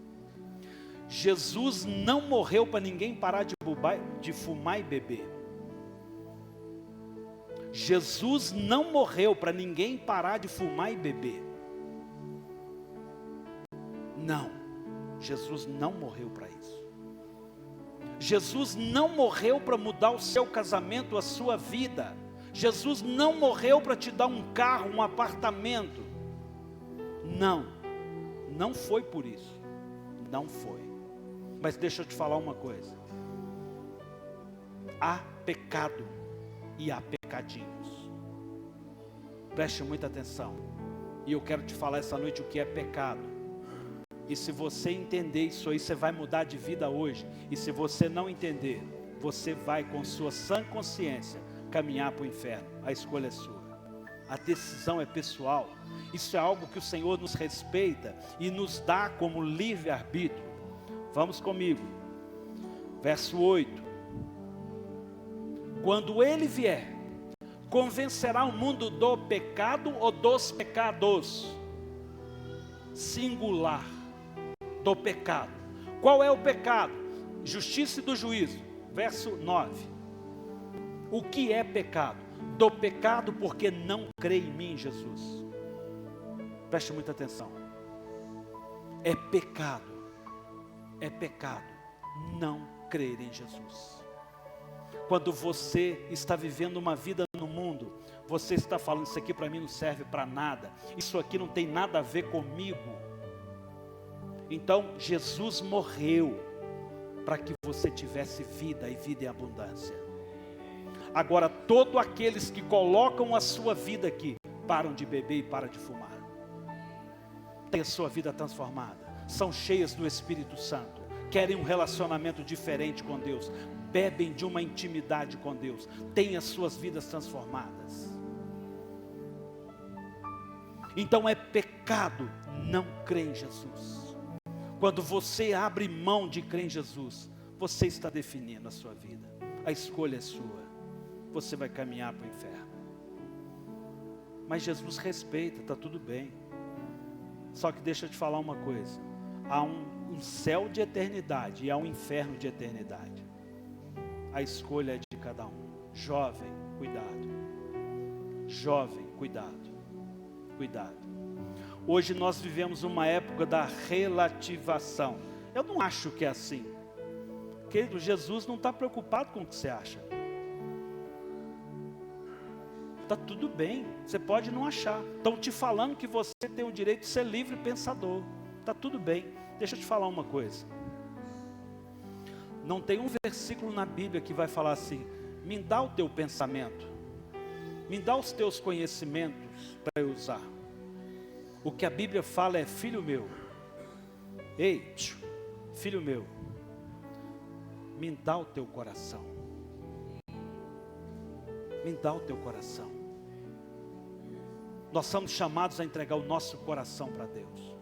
S1: Jesus não morreu para ninguém parar de fumar e beber. Jesus não morreu para ninguém parar de fumar e beber. Não. Jesus não morreu para isso. Jesus não morreu para mudar o seu casamento, a sua vida. Jesus não morreu para te dar um carro, um apartamento. Não, não foi por isso. Não foi. Mas deixa eu te falar uma coisa. Há pecado e há pecadinhos. Preste muita atenção. E eu quero te falar essa noite o que é pecado. E se você entender isso aí, você vai mudar de vida hoje. E se você não entender, você vai com sua sã consciência caminhar para o inferno. A escolha é sua. A decisão é pessoal. Isso é algo que o Senhor nos respeita e nos dá como livre-arbítrio. Vamos comigo. Verso 8. Quando ele vier, convencerá o mundo do pecado ou dos pecados? Singular. Do pecado. Qual é o pecado? Justiça e do juízo. Verso 9. O que é pecado? Do pecado porque não crê em mim, Jesus. Preste muita atenção. É pecado não crer em Jesus. Quando você está vivendo uma vida no mundo, você está falando, isso aqui para mim não serve para nada, isso aqui não tem nada a ver comigo. Então Jesus morreu para que você tivesse vida e vida em abundância. Agora todos aqueles que colocam a sua vida aqui, param de beber e param de fumar, tem a sua vida transformada, são cheias do Espírito Santo, querem um relacionamento diferente com Deus, bebem de uma intimidade com Deus, têm as suas vidas transformadas. Então é pecado não crer em Jesus. Quando você abre mão de crer em Jesus, você está definindo a sua vida. A escolha é sua. Você vai caminhar para o inferno. Mas Jesus respeita, está tudo bem. Só que deixa eu te falar uma coisa. Há um céu de eternidade e há um inferno de eternidade. A escolha é de cada um. Jovem, cuidado. Jovem, cuidado. Cuidado. Hoje nós vivemos uma época da relativação. Eu não acho que é assim. Querido, Jesus não está preocupado com o que você acha. Está tudo bem, você pode não achar. Estão te falando que você tem o direito de ser livre pensador. Está tudo bem. Deixa eu te falar uma coisa. Não tem um versículo na Bíblia que vai falar assim: me dá o teu pensamento, me dá os teus conhecimentos para eu usar. O que a Bíblia fala é: filho meu, ei, filho meu, me dá o teu coração, me dá o teu coração. Nós somos chamados a entregar o nosso coração para Deus.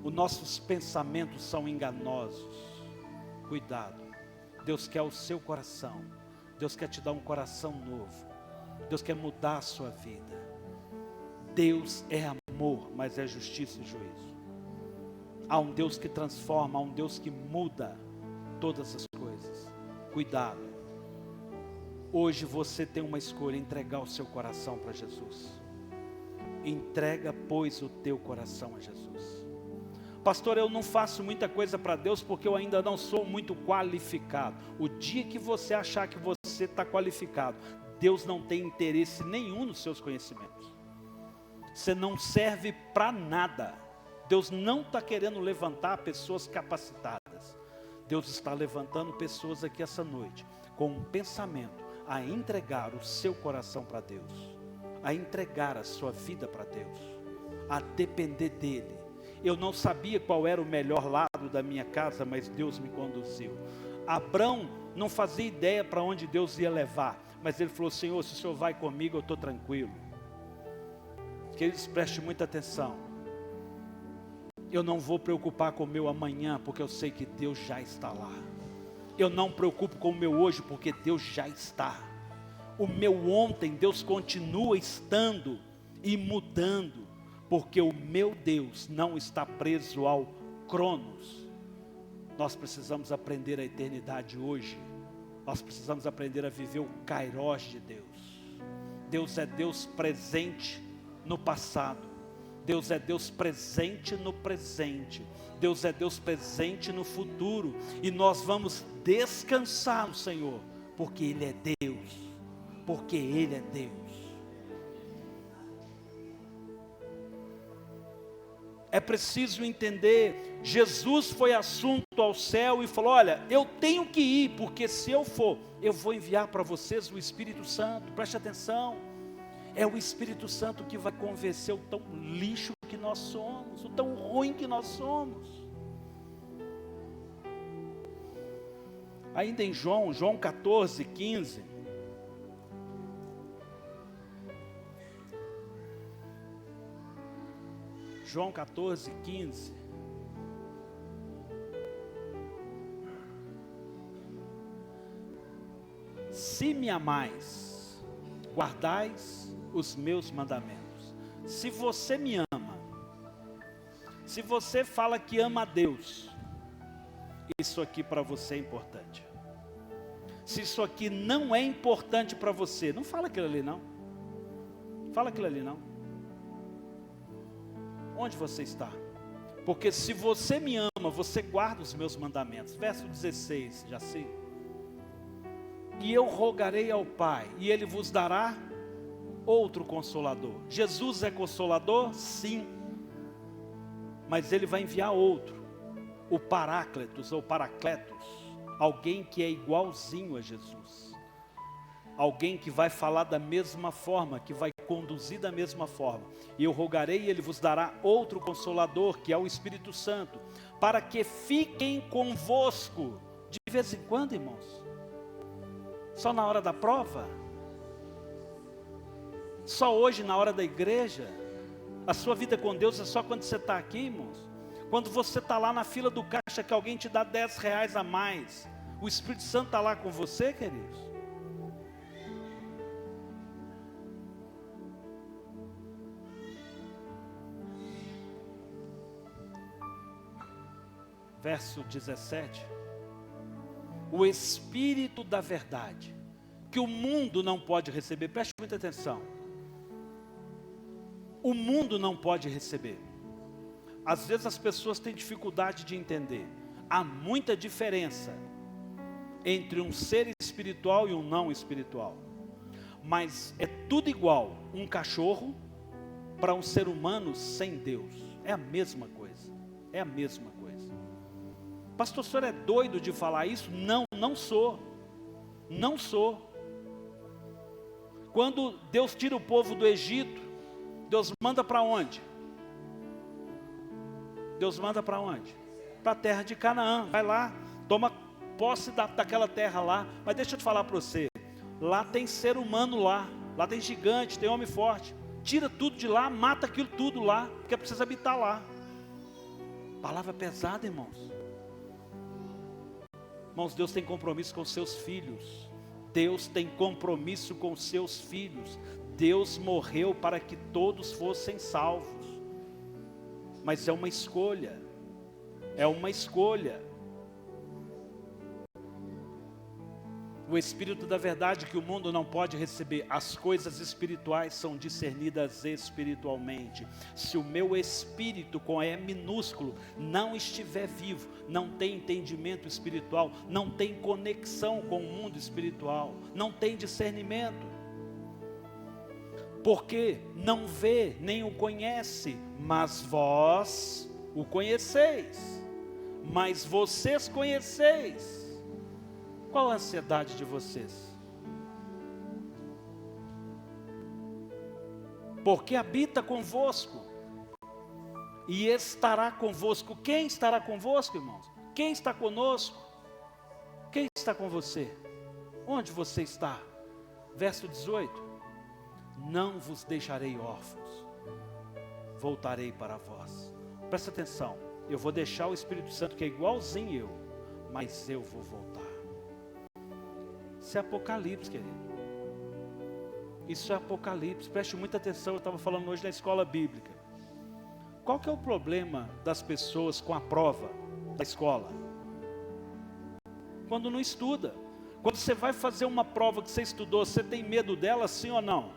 S1: Os nossos pensamentos são enganosos. Cuidado. Deus quer o seu coração. Deus quer te dar um coração novo. Deus quer mudar a sua vida. Deus é amor, mas é justiça e juízo. Há um Deus que transforma, há um Deus que muda todas as coisas. Cuidado. Hoje você tem uma escolha: entregar o seu coração para Jesus. Entrega, pois, o teu coração a Jesus. Pastor, eu não faço muita coisa para Deus porque eu ainda não sou muito qualificado. O dia que você achar que você está qualificado, Deus não tem interesse nenhum nos seus conhecimentos. Você não serve para nada. Deus não está querendo levantar pessoas capacitadas. Deus está levantando pessoas aqui essa noite com um pensamento a entregar o seu coração para Deus. a entregar a sua vida para Deus, a depender dEle. Eu não sabia qual era o melhor lado da minha casa, mas Deus me conduziu. Abrão não fazia ideia para onde Deus ia levar, mas ele falou: Senhor, se o Senhor vai comigo, eu estou tranquilo. Queridos, preste muita atenção. Eu não vou preocupar com o meu amanhã, porque eu sei que Deus já está lá. Eu não preocupo com o meu hoje, porque Deus já está. O meu ontem, Deus continua estando e mudando, porque o meu Deus não está preso ao Cronos. Nós precisamos aprender a eternidade hoje. Nós precisamos aprender a viver o Kairos de Deus. Deus é Deus presente no passado. Deus é Deus presente no presente. Deus é Deus presente no futuro. E nós vamos descansar no Senhor, porque Ele é Deus. Porque Ele é Deus. É preciso entender, Jesus foi assunto ao céu e falou: olha, eu tenho que ir, porque se eu for, eu vou enviar para vocês o Espírito Santo. Preste atenção, é o Espírito Santo que vai convencer o tão lixo que nós somos, o tão ruim que nós somos. Ainda em João 14, 15... João 14, 15. Se me amais, guardais os meus mandamentos. Se você me ama, se você fala que ama a Deus, isso aqui para você é importante. Se isso aqui não é importante para você, não fala aquilo ali não. Fala aquilo ali não. Onde você está? Porque se você me ama, você guarda os meus mandamentos. Verso 16, já sei. E eu rogarei ao Pai, e Ele vos dará outro Consolador. Jesus é Consolador? Sim. Mas Ele vai enviar outro. O Paráclitos ou Paracletos. Alguém que é igualzinho a Jesus. Alguém que vai falar da mesma forma, que vai conduzir da mesma forma. E eu rogarei e Ele vos dará outro Consolador, que é o Espírito Santo, para que fiquem convosco, de vez em quando, irmãos. Só na hora da prova? Só hoje na hora da igreja? A sua vida com Deus é só quando você está aqui, irmãos? Quando você está lá na fila do caixa, que alguém te dá 10 reais a mais, o Espírito Santo está lá com você, queridos? Verso 17, o Espírito da verdade, que o mundo não pode receber. Preste muita atenção, o mundo não pode receber. Às vezes as pessoas têm dificuldade de entender. Há muita diferença entre um ser espiritual e um não espiritual, mas é tudo igual um cachorro para um ser humano sem Deus. É a mesma coisa, é a mesma coisa. Pastor, o senhor é doido de falar isso? Não, não sou. Não sou. Quando Deus tira o povo do Egito, Deus manda para onde? Deus manda para onde? Para a terra de Canaã. Vai lá, toma posse daquela terra lá. Mas deixa eu te falar para você, lá tem ser humano lá tem gigante, tem homem forte. Tira tudo de lá, mata aquilo tudo lá, porque precisa habitar lá. Palavra pesada, irmãos. Irmãos, Deus tem compromisso com seus filhos. Deus tem compromisso com seus filhos. Deus morreu para que todos fossem salvos. Mas é uma escolha. É uma escolha. O Espírito da verdade que o mundo não pode receber. As coisas espirituais são discernidas espiritualmente. Se o meu espírito, com E minúsculo, não estiver vivo, não tem entendimento espiritual, não tem conexão com o mundo espiritual, não tem discernimento. Porque não vê, nem o conhece, mas vós o conheceis. Mas vocês conheceis. Qual a ansiedade de vocês? porque habita convosco e estará convosco. Quem estará convosco, irmãos? Quem está conosco? Quem está com você? Onde você está? Verso 18: não vos deixarei órfãos, voltarei para vós. Presta atenção, eu vou deixar o Espírito Santo, que é igualzinho eu, mas eu vou voltar. Isso é Apocalipse, querido. Isso é Apocalipse, preste muita atenção. Eu estava falando hoje na escola bíblica. Qual que é o problema das pessoas com a prova da escola? Quando não estuda. Quando você vai fazer uma prova que você estudou, você tem medo dela, sim ou não?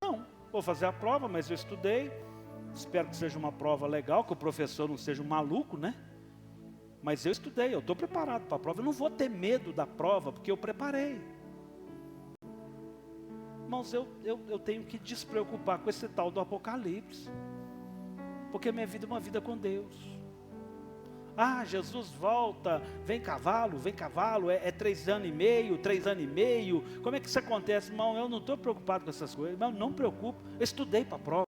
S1: Não, vou fazer a prova, mas eu estudei. Espero que seja uma prova legal, que o professor não seja um maluco, né? Mas eu estudei, eu estou preparado para a prova. Eu não vou ter medo da prova, porque eu preparei. Irmãos, eu tenho que despreocupar com esse tal do Apocalipse, porque minha vida é uma vida com Deus. Ah, Jesus volta, vem cavalo, é 3 anos e meio, 3 anos e meio. Como é que isso acontece? Irmão, eu não estou preocupado com essas coisas. Irmão, não preocupe, eu estudei para a prova.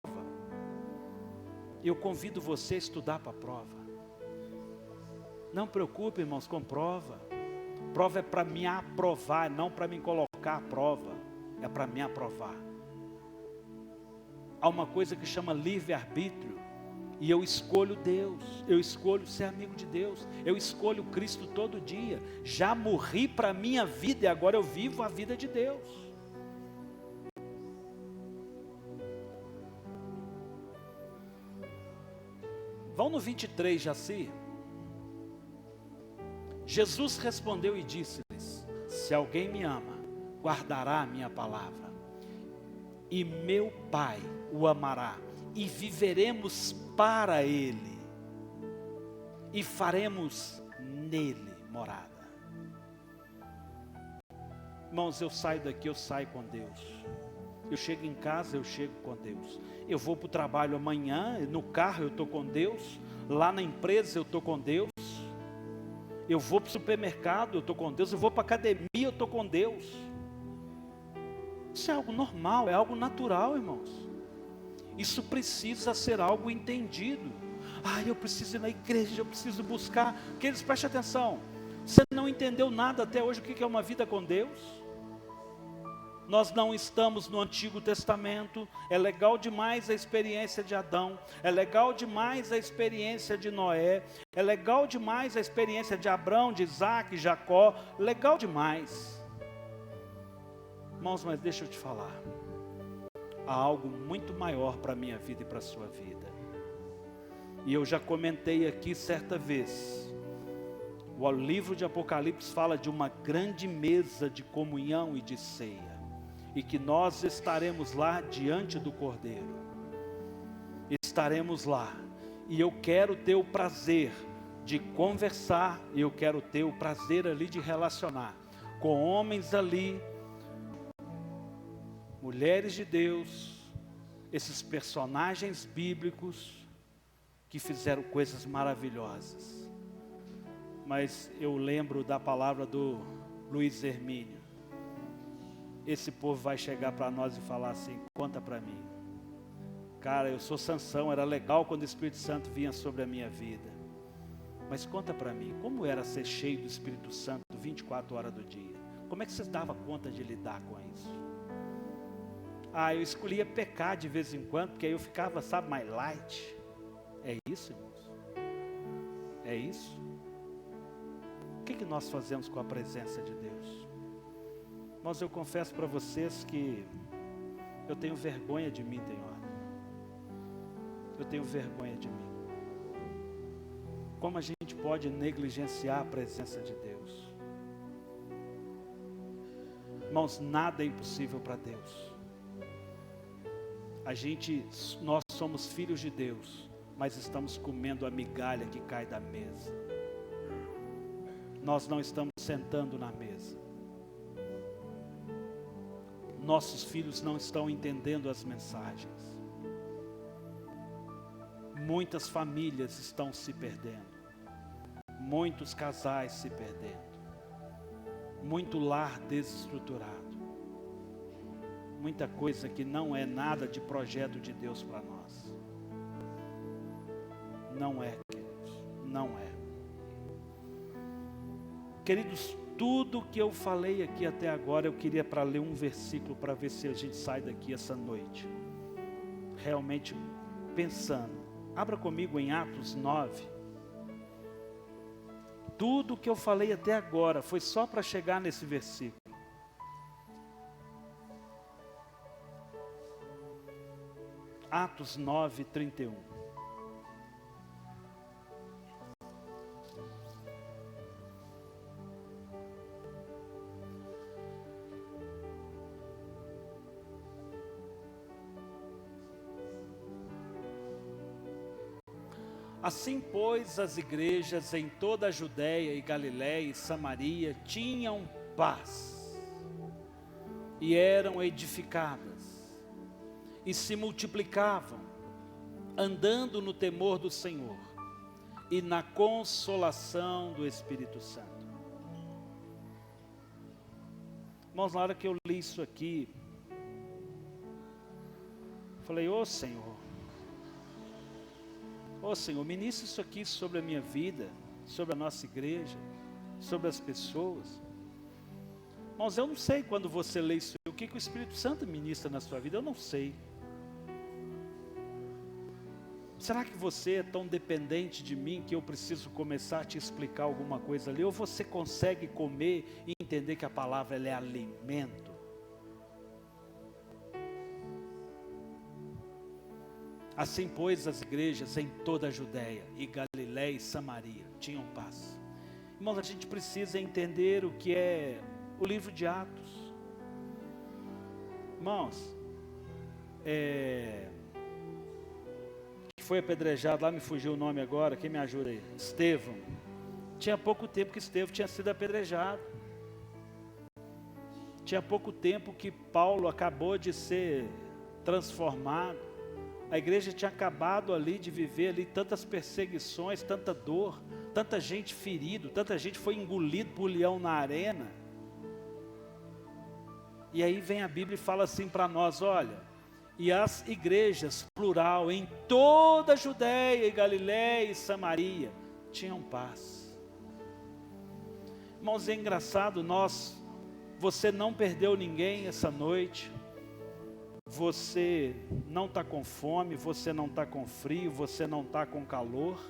S1: Eu convido você a estudar para a prova. Não preocupe, irmãos, com prova. Prova é para me aprovar, não para me colocar à prova. É para me aprovar. Há uma coisa que chama livre-arbítrio. E eu escolho Deus. Eu escolho ser amigo de Deus. Eu escolho Cristo todo dia. Já morri para a minha vida e agora eu vivo a vida de Deus. Vão no 23, Jaci. Jesus respondeu e disse-lhes: se alguém me ama, guardará a minha palavra, e meu Pai o amará, e viveremos para Ele, e faremos nele morada. Irmãos, eu saio daqui, eu saio com Deus. Eu chego em casa, eu chego com Deus. Eu vou para o trabalho amanhã, no carro eu estou com Deus. Lá na empresa eu estou com Deus. Eu vou para o supermercado, eu estou com Deus. Eu vou para a academia, eu estou com Deus. Isso é algo normal, é algo natural, irmãos. Isso precisa ser algo entendido. Ah, eu preciso ir na igreja, eu preciso buscar. Queridos, preste atenção. Você não entendeu nada até hoje o que é uma vida com Deus? Nós não estamos no Antigo Testamento. É legal demais a experiência de Adão. É legal demais a experiência de Noé. É legal demais a experiência de Abraão, de Isaac, Jacó. Legal demais. Irmãos, mas deixa eu te falar. Há algo muito maior para a minha vida e para a sua vida. E eu já comentei aqui certa vez. O livro de Apocalipse fala de uma grande mesa de comunhão e de ceia. E que nós estaremos lá diante do Cordeiro. Estaremos lá. E eu quero ter o prazer de conversar. E eu quero ter o prazer ali de relacionar com homens ali, mulheres de Deus, esses personagens bíblicos que fizeram coisas maravilhosas. Mas eu lembro da palavra do Luiz Hermínio. Esse povo vai chegar para nós e falar assim: conta para mim. Cara, eu sou Sansão, era legal quando o Espírito Santo vinha sobre a minha vida. Mas conta para mim, como era ser cheio do Espírito Santo 24 horas do dia? Como é que você dava conta de lidar com isso? Ah, eu escolhia pecar de vez em quando, porque aí eu ficava, sabe, mais light. É isso, irmãos? É isso? O que nós fazemos com a presença de Deus? Mas eu confesso para vocês que eu tenho vergonha de mim, tem hora. Eu tenho vergonha de mim. Como a gente pode negligenciar a presença de Deus? Irmãos, nada é impossível para Deus. Nós somos filhos de Deus, mas estamos comendo a migalha que cai da mesa. Nós não estamos sentando na mesa. Nossos filhos não estão entendendo as mensagens. Muitas famílias estão se perdendo. Muitos casais se perdendo. Muito lar desestruturado. muita coisa que não é nada de projeto de Deus para nós. Não é, queridos, não é. Queridos, tudo que eu falei aqui até agora, eu queria para ler um versículo para ver se a gente sai daqui essa noite realmente pensando. Abra comigo em Atos 9. Tudo que eu falei até agora foi só para chegar nesse versículo. Atos 9, 31. Assim, pois, as igrejas em toda a Judéia e Galiléia e Samaria tinham paz, e eram edificadas, e se multiplicavam, andando no temor do Senhor, e na consolação do Espírito Santo. Irmãos, na hora que eu li isso aqui, falei, ô Senhor, ministra isso aqui sobre a minha vida, sobre a nossa igreja, sobre as pessoas. Irmãos, eu não sei quando você lê isso, o que o Espírito Santo ministra na sua vida, eu não sei. Será que você é tão dependente de mim que eu preciso começar a te explicar alguma coisa ali? Ou você consegue comer e entender que a palavra ela é alimento? Assim, pois, as igrejas em toda a Judéia e Galiléia e Samaria tinham paz. Irmãos, a gente precisa entender o que é o livro de Atos. Irmãos, que foi apedrejado, lá me fugiu o nome agora, quem me ajuda aí? Estevão. Tinha pouco tempo que Estevão tinha sido apedrejado. Tinha pouco tempo que Paulo acabou de ser transformado. A igreja tinha acabado ali de viver ali tantas perseguições, tanta dor, tanta gente ferido, tanta gente foi engolido por leão na arena. E aí vem a Bíblia e fala assim para nós, olha, e as igrejas, plural, em toda a Judéia e Galiléia e Samaria, tinham paz. Irmãos, é engraçado, você não perdeu ninguém essa noite. Você não está com fome, você não está com frio, você não está com calor.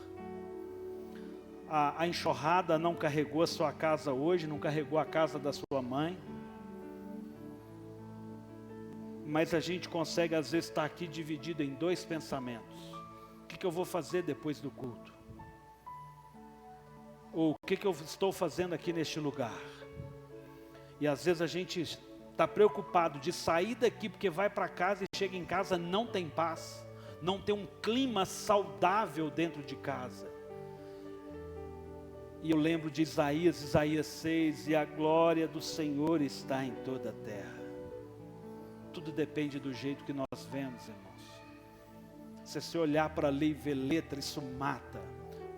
S1: A enxurrada não carregou a sua casa hoje, não carregou a casa da sua mãe. Mas a gente consegue às vezes estar aqui dividido em dois pensamentos. O que eu vou fazer depois do culto? Ou o que eu estou fazendo aqui neste lugar? E às vezes a gente está preocupado de sair daqui porque vai para casa e chega em casa não tem paz, não tem um clima saudável dentro de casa. E eu lembro de Isaías 6, e a glória do Senhor está em toda a terra. Tudo depende do jeito que nós vemos, irmãos. Se você olhar para ali e ver letra, isso mata.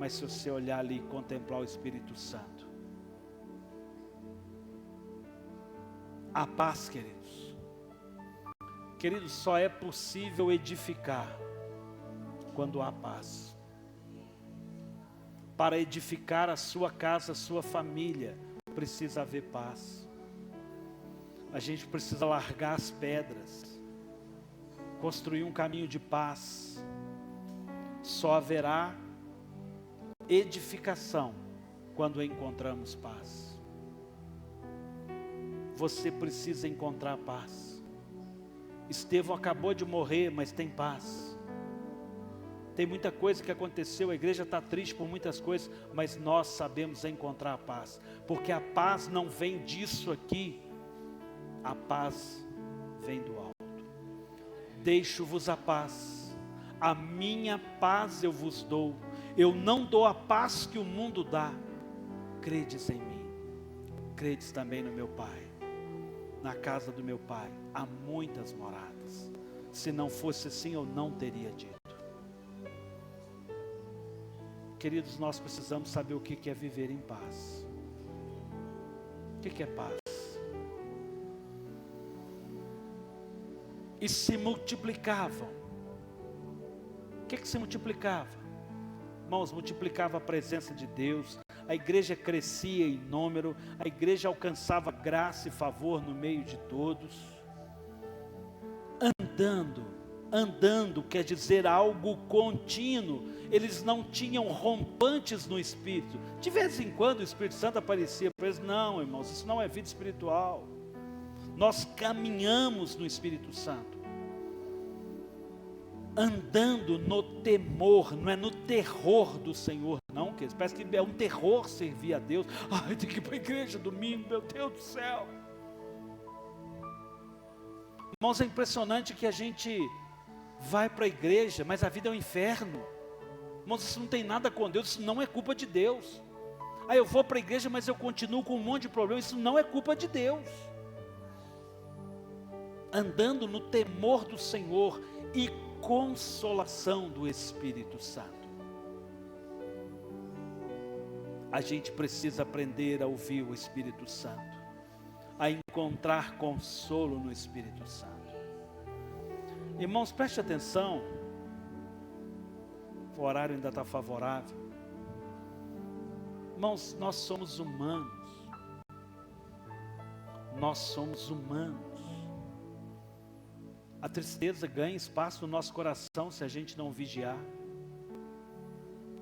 S1: Mas se você olhar ali e contemplar o Espírito Santo, a paz, queridos. Queridos, só é possível edificar quando há paz. Para edificar a sua casa, a sua família, precisa haver paz. A gente precisa largar as pedras, construir um caminho de paz. Só haverá edificação quando encontramos paz. Você precisa encontrar paz. Estevão acabou de morrer, mas tem paz. Tem muita coisa que aconteceu, a igreja está triste por muitas coisas, mas nós sabemos encontrar a paz, porque a paz não vem disso aqui, a paz vem do alto. Deixo-vos a paz, a minha paz eu vos dou, eu não dou a paz que o mundo dá. Credes em mim, credes também no meu Pai. Na casa do meu Pai há muitas moradas. Se não fosse assim, eu não teria dito. Queridos, nós precisamos saber o que é viver em paz. O que é paz? e se multiplicavam. O que se multiplicava? Irmãos, multiplicava a presença de Deus, a igreja crescia em número, a igreja alcançava graça e favor no meio de todos. Andando quer dizer algo contínuo. Eles não tinham rompantes no Espírito. De vez em quando o Espírito Santo aparecia para eles. Não, irmãos, isso não é vida espiritual. Nós caminhamos no Espírito Santo, andando no temor, não é no terror do Senhor, não, que parece que é um terror servir a Deus. Ai, tem que ir para a igreja domingo, meu Deus do céu. Irmãos, é impressionante que a gente vai para a igreja, mas a vida é um inferno. Irmãos, isso não tem nada com Deus, isso não é culpa de Deus. Ah, eu vou para a igreja, mas eu continuo com um monte de problemas, isso não é culpa de Deus. Andando no temor do Senhor e consolação do Espírito Santo. A gente precisa aprender a ouvir o Espírito Santo, a encontrar consolo no Espírito Santo. Irmãos, preste atenção, o horário ainda está favorável. Irmãos, nós somos humanos. Nós somos humanos. A tristeza ganha espaço no nosso coração se a gente não vigiar.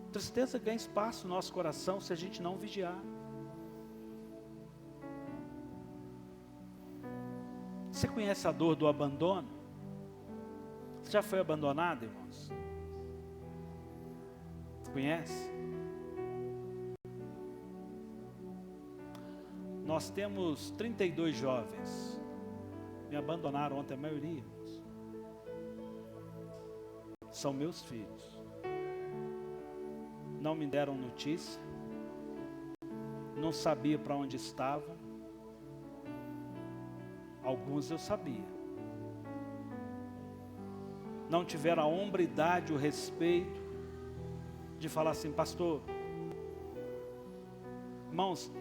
S1: A tristeza ganha espaço no nosso coração se a gente não vigiar. Você conhece a dor do abandono? Você já foi abandonado, irmãos? Conhece? Nós temos 32 jovens. Me abandonaram ontem a maioria. São meus filhos. Não me deram notícia. Não sabia para onde estavam. Alguns eu sabia. Não tiveram a hombridade, o respeito de falar assim: pastor, irmãos,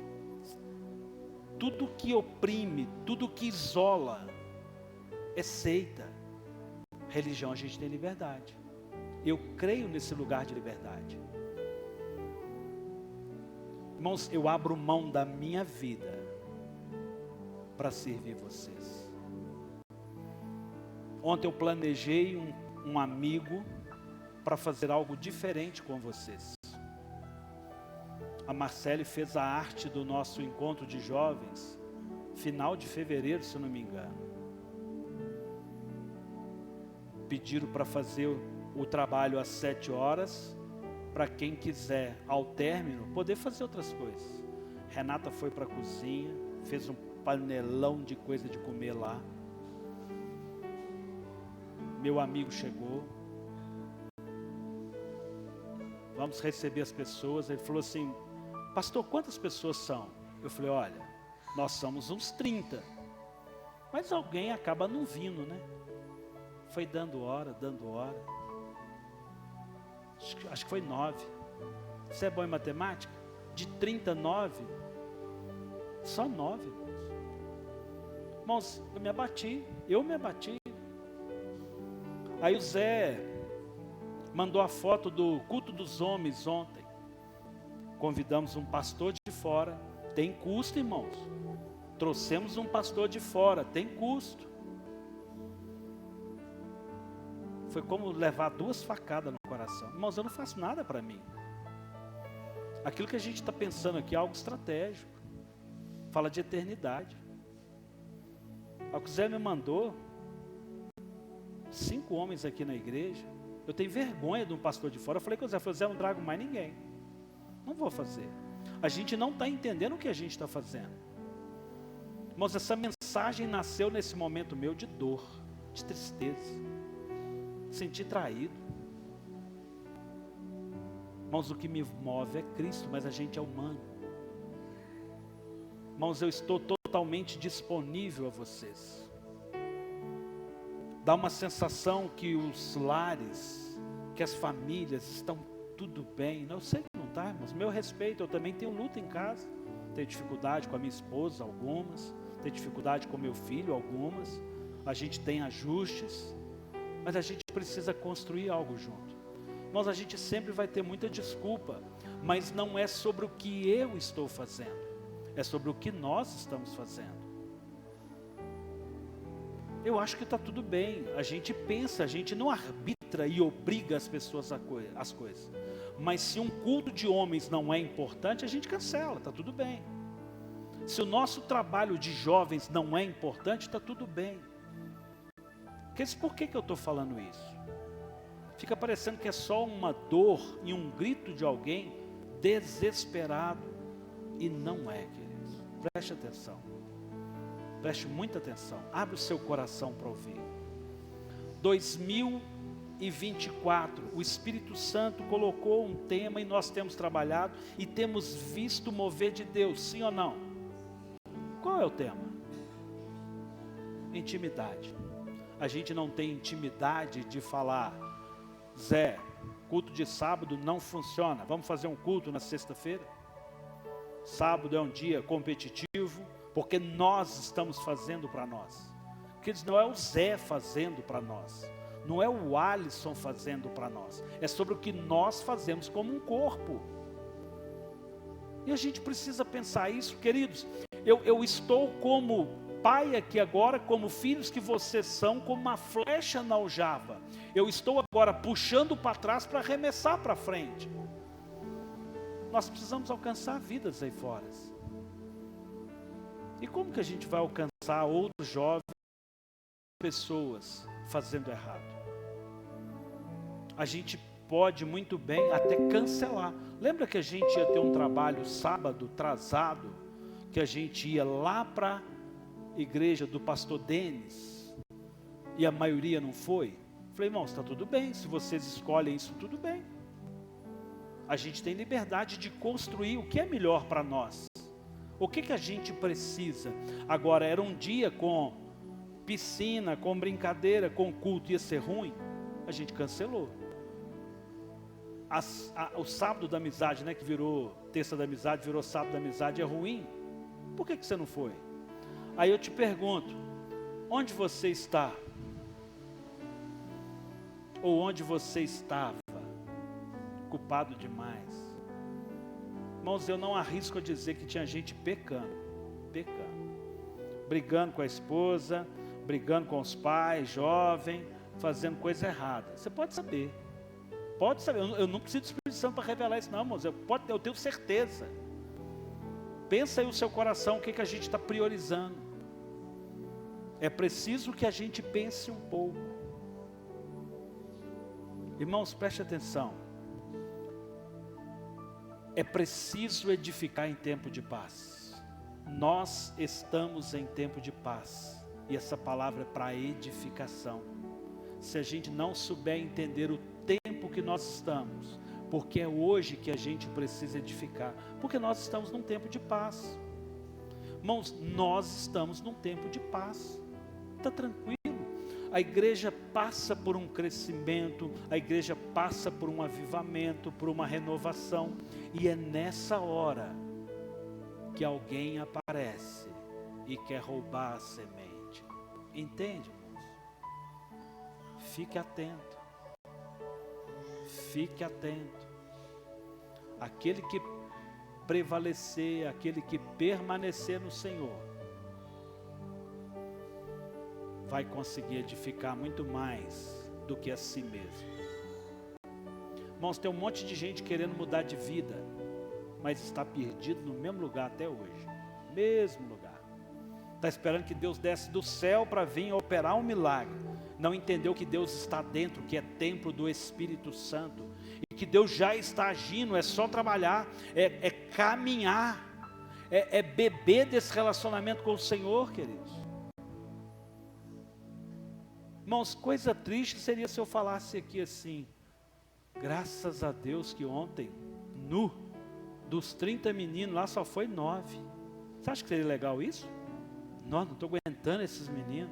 S1: tudo que oprime, tudo que isola é seita. Religião a gente tem liberdade. Eu creio nesse lugar de liberdade. Irmãos, eu abro mão da minha vida para servir vocês. Ontem eu planejei um amigo para fazer algo diferente com vocês. A Marcele fez a arte do nosso encontro de jovens, final de fevereiro, se eu não me engano. Pediram para fazer o trabalho às 7 horas, para quem quiser, ao término, poder fazer outras coisas. Renata foi para a cozinha, fez um panelão de coisa de comer lá. Meu amigo chegou. Vamos receber as pessoas. Ele falou assim: pastor, quantas pessoas são? Eu falei: olha, nós somos uns 30. Mas alguém acaba não vindo, né? Foi dando hora. Acho que foi 9. Você é bom em matemática? De 39, só 9. Irmãos, eu me abati. Aí o Zé mandou a foto do culto dos homens ontem. Convidamos um pastor de fora. Tem custo, irmãos. Trouxemos um pastor de fora. Tem custo. Foi como levar 2 facadas no coração. Irmãos, eu não faço nada para mim. Aquilo que a gente está pensando aqui é algo estratégico. Fala de eternidade. O que o Zé me mandou, 5 homens aqui na igreja. Eu tenho vergonha de um pastor de fora. Eu falei com o Zé, Zé, eu não trago mais ninguém. Não vou fazer. A gente não está entendendo o que a gente está fazendo. Irmãos, essa mensagem nasceu nesse momento meu de dor, de tristeza. Senti traído. Irmãos, o que me move é Cristo, mas a gente é humano. Irmãos, eu estou totalmente disponível a vocês. Dá uma sensação que os lares, que as famílias estão tudo bem. Eu sei que não está, irmãos. Meu respeito, eu também tenho luta em casa. Tenho dificuldade com a minha esposa, algumas. Tenho dificuldade com meu filho, algumas. a gente tem ajustes, mas a gente precisa construir algo junto. Irmãos, a gente sempre vai ter muita desculpa, mas não é sobre o que eu estou fazendo, é sobre o que nós estamos fazendo. Eu acho que está tudo bem, a gente pensa, a gente não arbitra e obriga as pessoas as coisas. Mas se um culto de homens não é importante, a gente cancela, está tudo bem. Se o nosso trabalho de jovens não é importante, está tudo bem. Por que eu estou falando isso? Fica parecendo que é só uma dor e um grito de alguém desesperado. E não é, queridos. Preste atenção. Preste muita atenção. Abre o seu coração para ouvir. 2024, o Espírito Santo colocou um tema e nós temos trabalhado e temos visto o mover de Deus, sim ou não? Qual é o tema? Intimidade. A gente não tem intimidade de falar, Zé, culto de sábado não funciona, vamos fazer um culto na sexta-feira? Sábado é um dia competitivo, porque nós estamos fazendo para nós. Porque não é o Zé fazendo para nós, não é o Alisson fazendo para nós, é sobre o que nós fazemos como um corpo. E a gente precisa pensar isso, queridos. Eu estou como pai aqui agora, como filhos que vocês são, como uma flecha na aljava. Eu estou agora puxando para trás para arremessar para frente. Nós precisamos alcançar vidas aí fora. E como que a gente vai alcançar outros jovens, pessoas fazendo errado? A gente pode muito bem até cancelar. Lembra que a gente ia ter um trabalho sábado, atrasado, que a gente ia lá para a igreja do pastor Denis, e a maioria não foi? Falei, irmãos, está tudo bem, se vocês escolhem isso, tudo bem. A gente tem liberdade de construir o que é melhor para nós. O que a gente precisa? Agora, era um dia com piscina, com brincadeira, com culto, ia ser ruim? A gente cancelou. O sábado da amizade, né, que virou terça da amizade, virou sábado da amizade, é ruim? Por que você não foi? Aí eu te pergunto, onde você está? Ou onde você estava? Culpado demais. Irmãos, eu não arrisco a dizer que tinha gente pecando, brigando com a esposa, brigando com os pais, jovem, fazendo coisa errada. Você pode saber, eu não preciso de Espírito Santo para revelar isso não, irmãos, eu tenho certeza. Pensa aí o seu coração, o que a gente está priorizando. É preciso que a gente pense um pouco. Irmãos, preste atenção. É preciso edificar em tempo de paz. Nós estamos em tempo de paz. E essa palavra é para edificação. Se a gente não souber entender o tempo que nós estamos, porque é hoje que a gente precisa edificar, porque nós estamos num tempo de paz. Irmãos, nós estamos num tempo de paz. Está tranquilo. A igreja passa por um crescimento, a igreja passa por um avivamento, por uma renovação. E é nessa hora que alguém aparece e quer roubar a semente. Entende, irmãos? Fique atento. Fique atento. Aquele que prevalecer, aquele que permanecer no Senhor, vai conseguir edificar muito mais do que a si mesmo. Irmãos, tem um monte de gente querendo mudar de vida, mas está perdido no mesmo lugar até hoje. Mesmo lugar. Está esperando que Deus desce do céu para vir operar um milagre. Não entendeu que Deus está dentro, que é templo do Espírito Santo. E que Deus já está agindo, é só trabalhar, é caminhar, é beber desse relacionamento com o Senhor, queridos. Irmãos, coisa triste seria se eu falasse aqui assim, graças a Deus que ontem, dos 30 meninos lá só foi 9. Você acha que seria legal isso? Não estou aguentando esses meninos.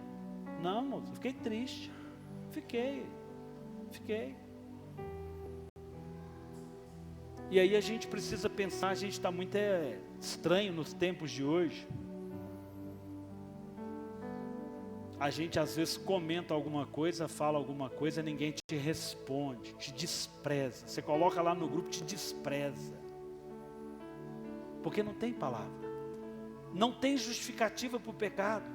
S1: Não, moço, fiquei triste. Fiquei. E aí a gente precisa pensar, a gente está muito estranho nos tempos de hoje. A gente às vezes comenta alguma coisa, fala alguma coisa, ninguém te responde, te despreza. Você coloca lá no grupo, te despreza. Porque não tem palavra. Não tem justificativa para o pecado.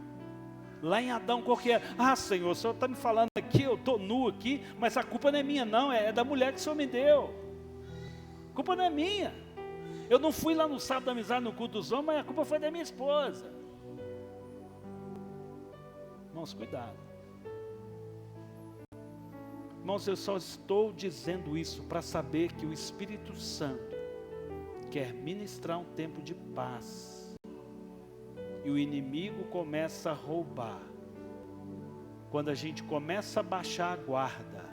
S1: Lá em Adão, qual que é? Ah, Senhor, o Senhor está me falando aqui, eu estou nu aqui, mas a culpa não é minha não, é da mulher que o Senhor me deu. A culpa não é minha. Eu não fui lá no sábado da amizade, no culto dos homens, mas a culpa foi da minha esposa. Irmãos, cuidado. Irmãos, eu só estou dizendo isso para saber que o Espírito Santo quer ministrar um tempo de paz. E o inimigo começa a roubar. Quando a gente começa a baixar a guarda,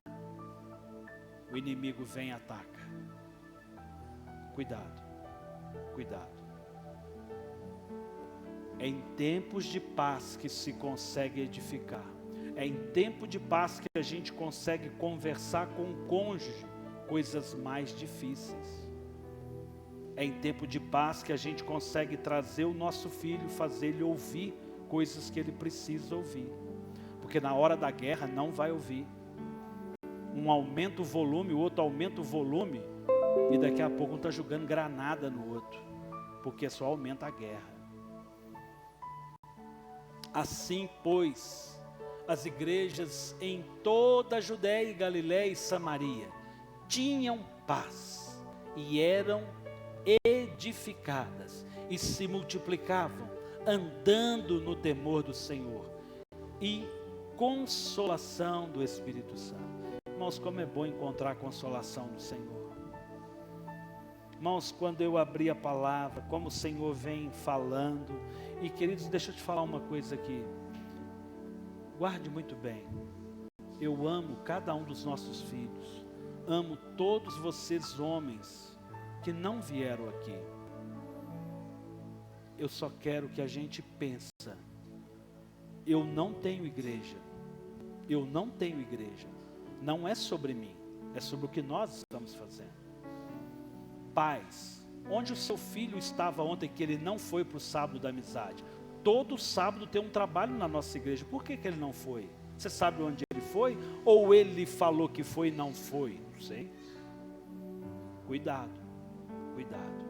S1: o inimigo vem e ataca. Cuidado, cuidado. É em tempos de paz que se consegue edificar. É em tempo de paz que a gente consegue conversar com o cônjuge coisas mais difíceis. É em tempo de paz que a gente consegue trazer o nosso filho, fazer ele ouvir coisas que ele precisa ouvir. Porque na hora da guerra não vai ouvir. Um aumenta o volume, o outro aumenta o volume, e daqui a pouco um está jogando granada no outro, porque só aumenta a guerra. Assim, pois, as igrejas em toda a Judéia e Galiléia e Samaria tinham paz e eram edificadas e se multiplicavam, andando no temor do Senhor e consolação do Espírito Santo. Irmãos, como é bom encontrar a consolação do Senhor. Irmãos, quando eu abri a palavra, como o Senhor vem falando, e queridos, deixa eu te falar uma coisa aqui, guarde muito bem, eu amo cada um dos nossos filhos, amo todos vocês homens que não vieram aqui. Eu só quero que a gente pense, eu não tenho igreja, eu não tenho igreja, não é sobre mim, é sobre o que nós estamos fazendo. Pais, onde o seu filho estava ontem que ele não foi para o sábado da amizade? Todo sábado tem um trabalho na nossa igreja, por que ele não foi? Você sabe onde ele foi? Ou ele falou que foi e não foi? Não sei. Cuidado, cuidado,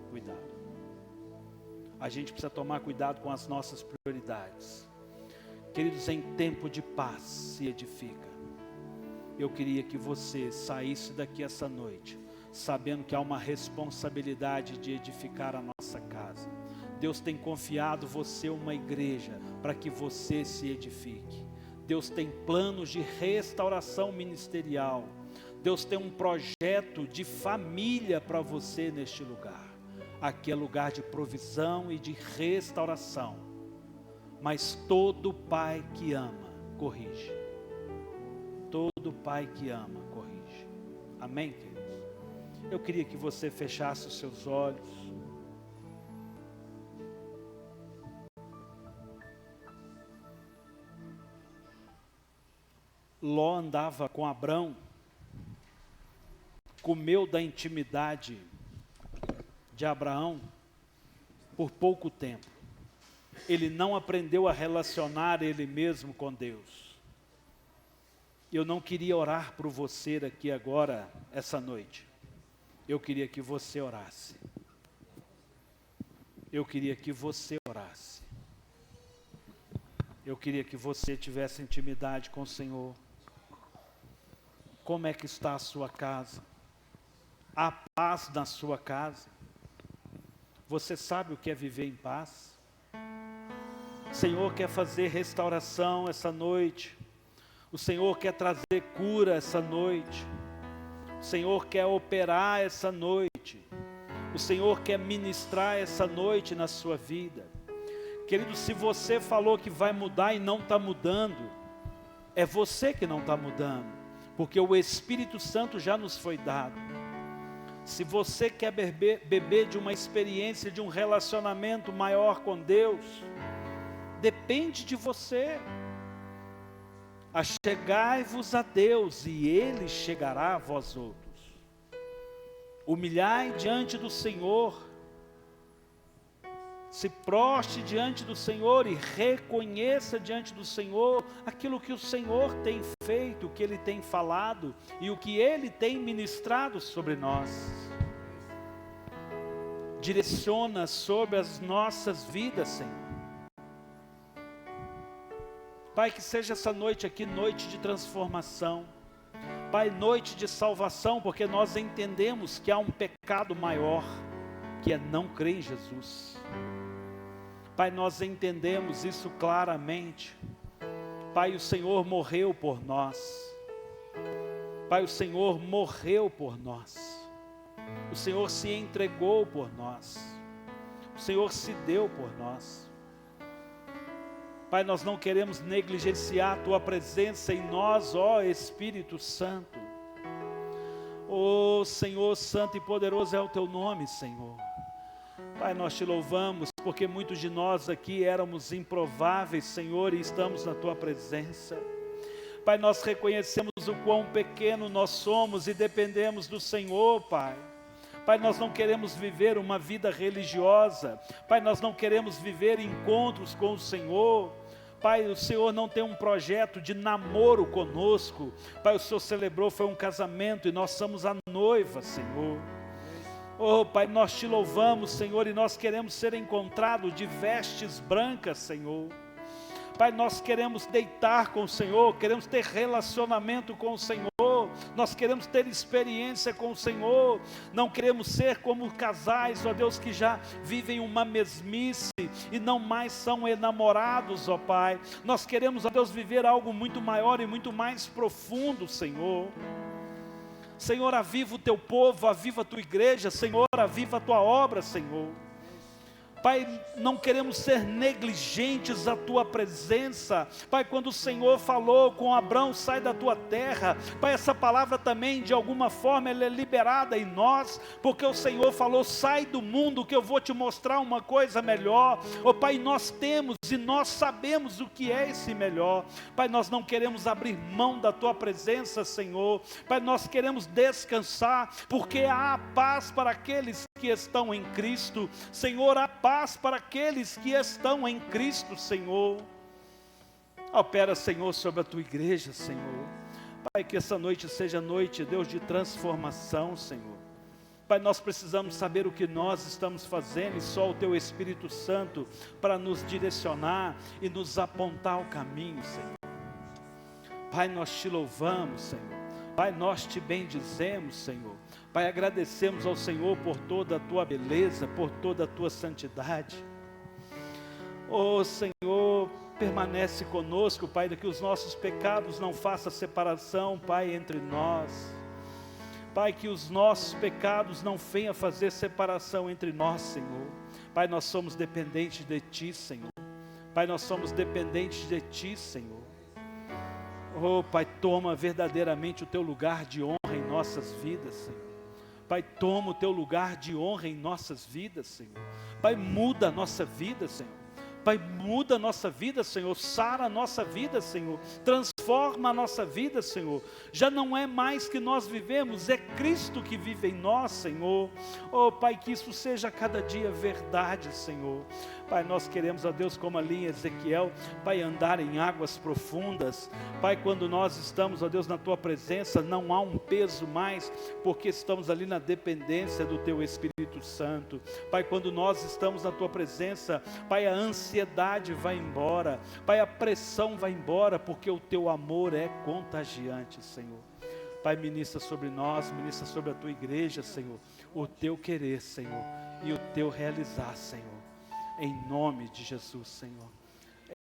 S1: cuidado. A gente precisa tomar cuidado com as nossas prioridades. Queridos, em tempo de paz se edifica. Eu queria que você saísse daqui essa noite sabendo que há uma responsabilidade de edificar a nossa casa. Deus tem confiado você uma igreja para que você se edifique. Deus tem planos de restauração ministerial. Deus tem um projeto de família para você neste lugar. Aqui é lugar de provisão e de restauração. Mas todo pai que ama, corrige. Todo pai que ama, corrige. Amém, queridos? Eu queria que você fechasse os seus olhos. Ló andava com Abrão, comeu da intimidade de Abraão por pouco tempo. Ele não aprendeu a relacionar ele mesmo com Deus. Eu não queria orar por você aqui agora, essa noite. Eu queria que você orasse. Eu queria que você orasse. Eu queria que você tivesse intimidade com o Senhor. Como é que está a sua casa? Há paz na sua casa? Você sabe o que é viver em paz? O Senhor quer fazer restauração essa noite. O Senhor quer trazer cura essa noite. O Senhor quer operar essa noite. O Senhor quer ministrar essa noite na sua vida. Querido, se você falou que vai mudar e não está mudando, é você que não está mudando, porque o Espírito Santo já nos foi dado. Se você quer beber de uma experiência, de um relacionamento maior com Deus, depende de você. Achegai-vos a Deus e Ele chegará a vós outros. Humilhai diante do Senhor. se proste diante do Senhor e reconheça diante do Senhor aquilo que o Senhor tem feito, o que Ele tem falado e o que Ele tem ministrado sobre nós. Direciona sobre as nossas vidas, Senhor. Pai, que seja essa noite aqui, noite de transformação. Pai, noite de salvação, porque nós entendemos que há um pecado maior, que é não crer em Jesus. Pai, nós entendemos isso claramente. Pai, o Senhor morreu por nós. Pai, o Senhor morreu por nós. O Senhor se entregou por nós. O Senhor se deu por nós. Pai, nós não queremos negligenciar a Tua presença em nós, ó Espírito Santo. Ó Senhor, santo e poderoso é o Teu nome, Senhor. Pai, nós Te louvamos, porque muitos de nós aqui éramos improváveis, Senhor, e estamos na Tua presença. Pai, nós reconhecemos o quão pequeno nós somos e dependemos do Senhor, Pai. Pai, nós não queremos viver uma vida religiosa. Pai, nós não queremos viver encontros com o Senhor. Pai, o Senhor não tem um projeto de namoro conosco. Pai, o Senhor celebrou, foi um casamento e nós somos a noiva, Senhor. Oh, Pai, nós Te louvamos, Senhor, e nós queremos ser encontrados de vestes brancas, Senhor. Pai, nós queremos deitar com o Senhor, queremos ter relacionamento com o Senhor, nós queremos ter experiência com o Senhor, não queremos ser como casais, ó Deus, que já vivem uma mesmice e não mais são enamorados, ó Pai. Nós queremos, ó Deus, viver algo muito maior e muito mais profundo, Senhor. Senhor, aviva o Teu povo, aviva a Tua igreja, Senhor, aviva a Tua obra, Senhor. Pai, não queremos ser negligentes à Tua presença. Pai, quando o Senhor falou com Abrão, sai da tua terra. Pai, essa palavra também, de alguma forma, ela é liberada em nós, porque o Senhor falou, sai do mundo que eu vou te mostrar uma coisa melhor. Oh Pai, nós temos e nós sabemos o que é esse melhor. Pai, nós não queremos abrir mão da Tua presença, Senhor. Pai, nós queremos descansar, porque há paz para aqueles que estão em Cristo. Senhor, há paz para aqueles que estão em Cristo, Senhor. Opera, Senhor, sobre a Tua igreja, Senhor. Pai, que essa noite seja noite, Deus, de transformação, Senhor. Pai, nós precisamos saber o que nós estamos fazendo e só o Teu Espírito Santo para nos direcionar e nos apontar o caminho, Senhor. Pai, nós Te louvamos, Senhor. Pai, nós Te bendizemos, Senhor. Pai, agradecemos ao Senhor por toda a Tua beleza, por toda a Tua santidade. Oh Senhor, permanece conosco, Pai, que os nossos pecados não façam separação, Pai, entre nós. Pai, que os nossos pecados não venham fazer separação entre nós, Senhor. Pai, nós somos dependentes de Ti, Senhor. Pai, nós somos dependentes de Ti, Senhor. Oh Pai, toma verdadeiramente o Teu lugar de honra em nossas vidas, Senhor. Pai, toma o Teu lugar de honra em nossas vidas, Senhor. Pai, muda a nossa vida, Senhor. Pai, muda a nossa vida, Senhor. Sara a nossa vida, Senhor. Transforma a nossa vida, Senhor. Já não é mais que nós vivemos, é Cristo que vive em nós, Senhor. Oh Pai, que isso seja cada dia verdade, Senhor. Pai, nós queremos, ó Deus, como ali em Ezequiel, Pai, andar em águas profundas. Pai, quando nós estamos, ó Deus, na Tua presença, não há um peso mais, porque estamos ali na dependência do Teu Espírito Santo. Pai, quando nós estamos na Tua presença, Pai, a ansiedade vai embora, Pai, a pressão vai embora, porque o Teu amor é contagiante, Senhor. Pai, ministra sobre nós, ministra sobre a Tua igreja, Senhor, o Teu querer, Senhor, e o Teu realizar, Senhor. Em nome de Jesus, Senhor.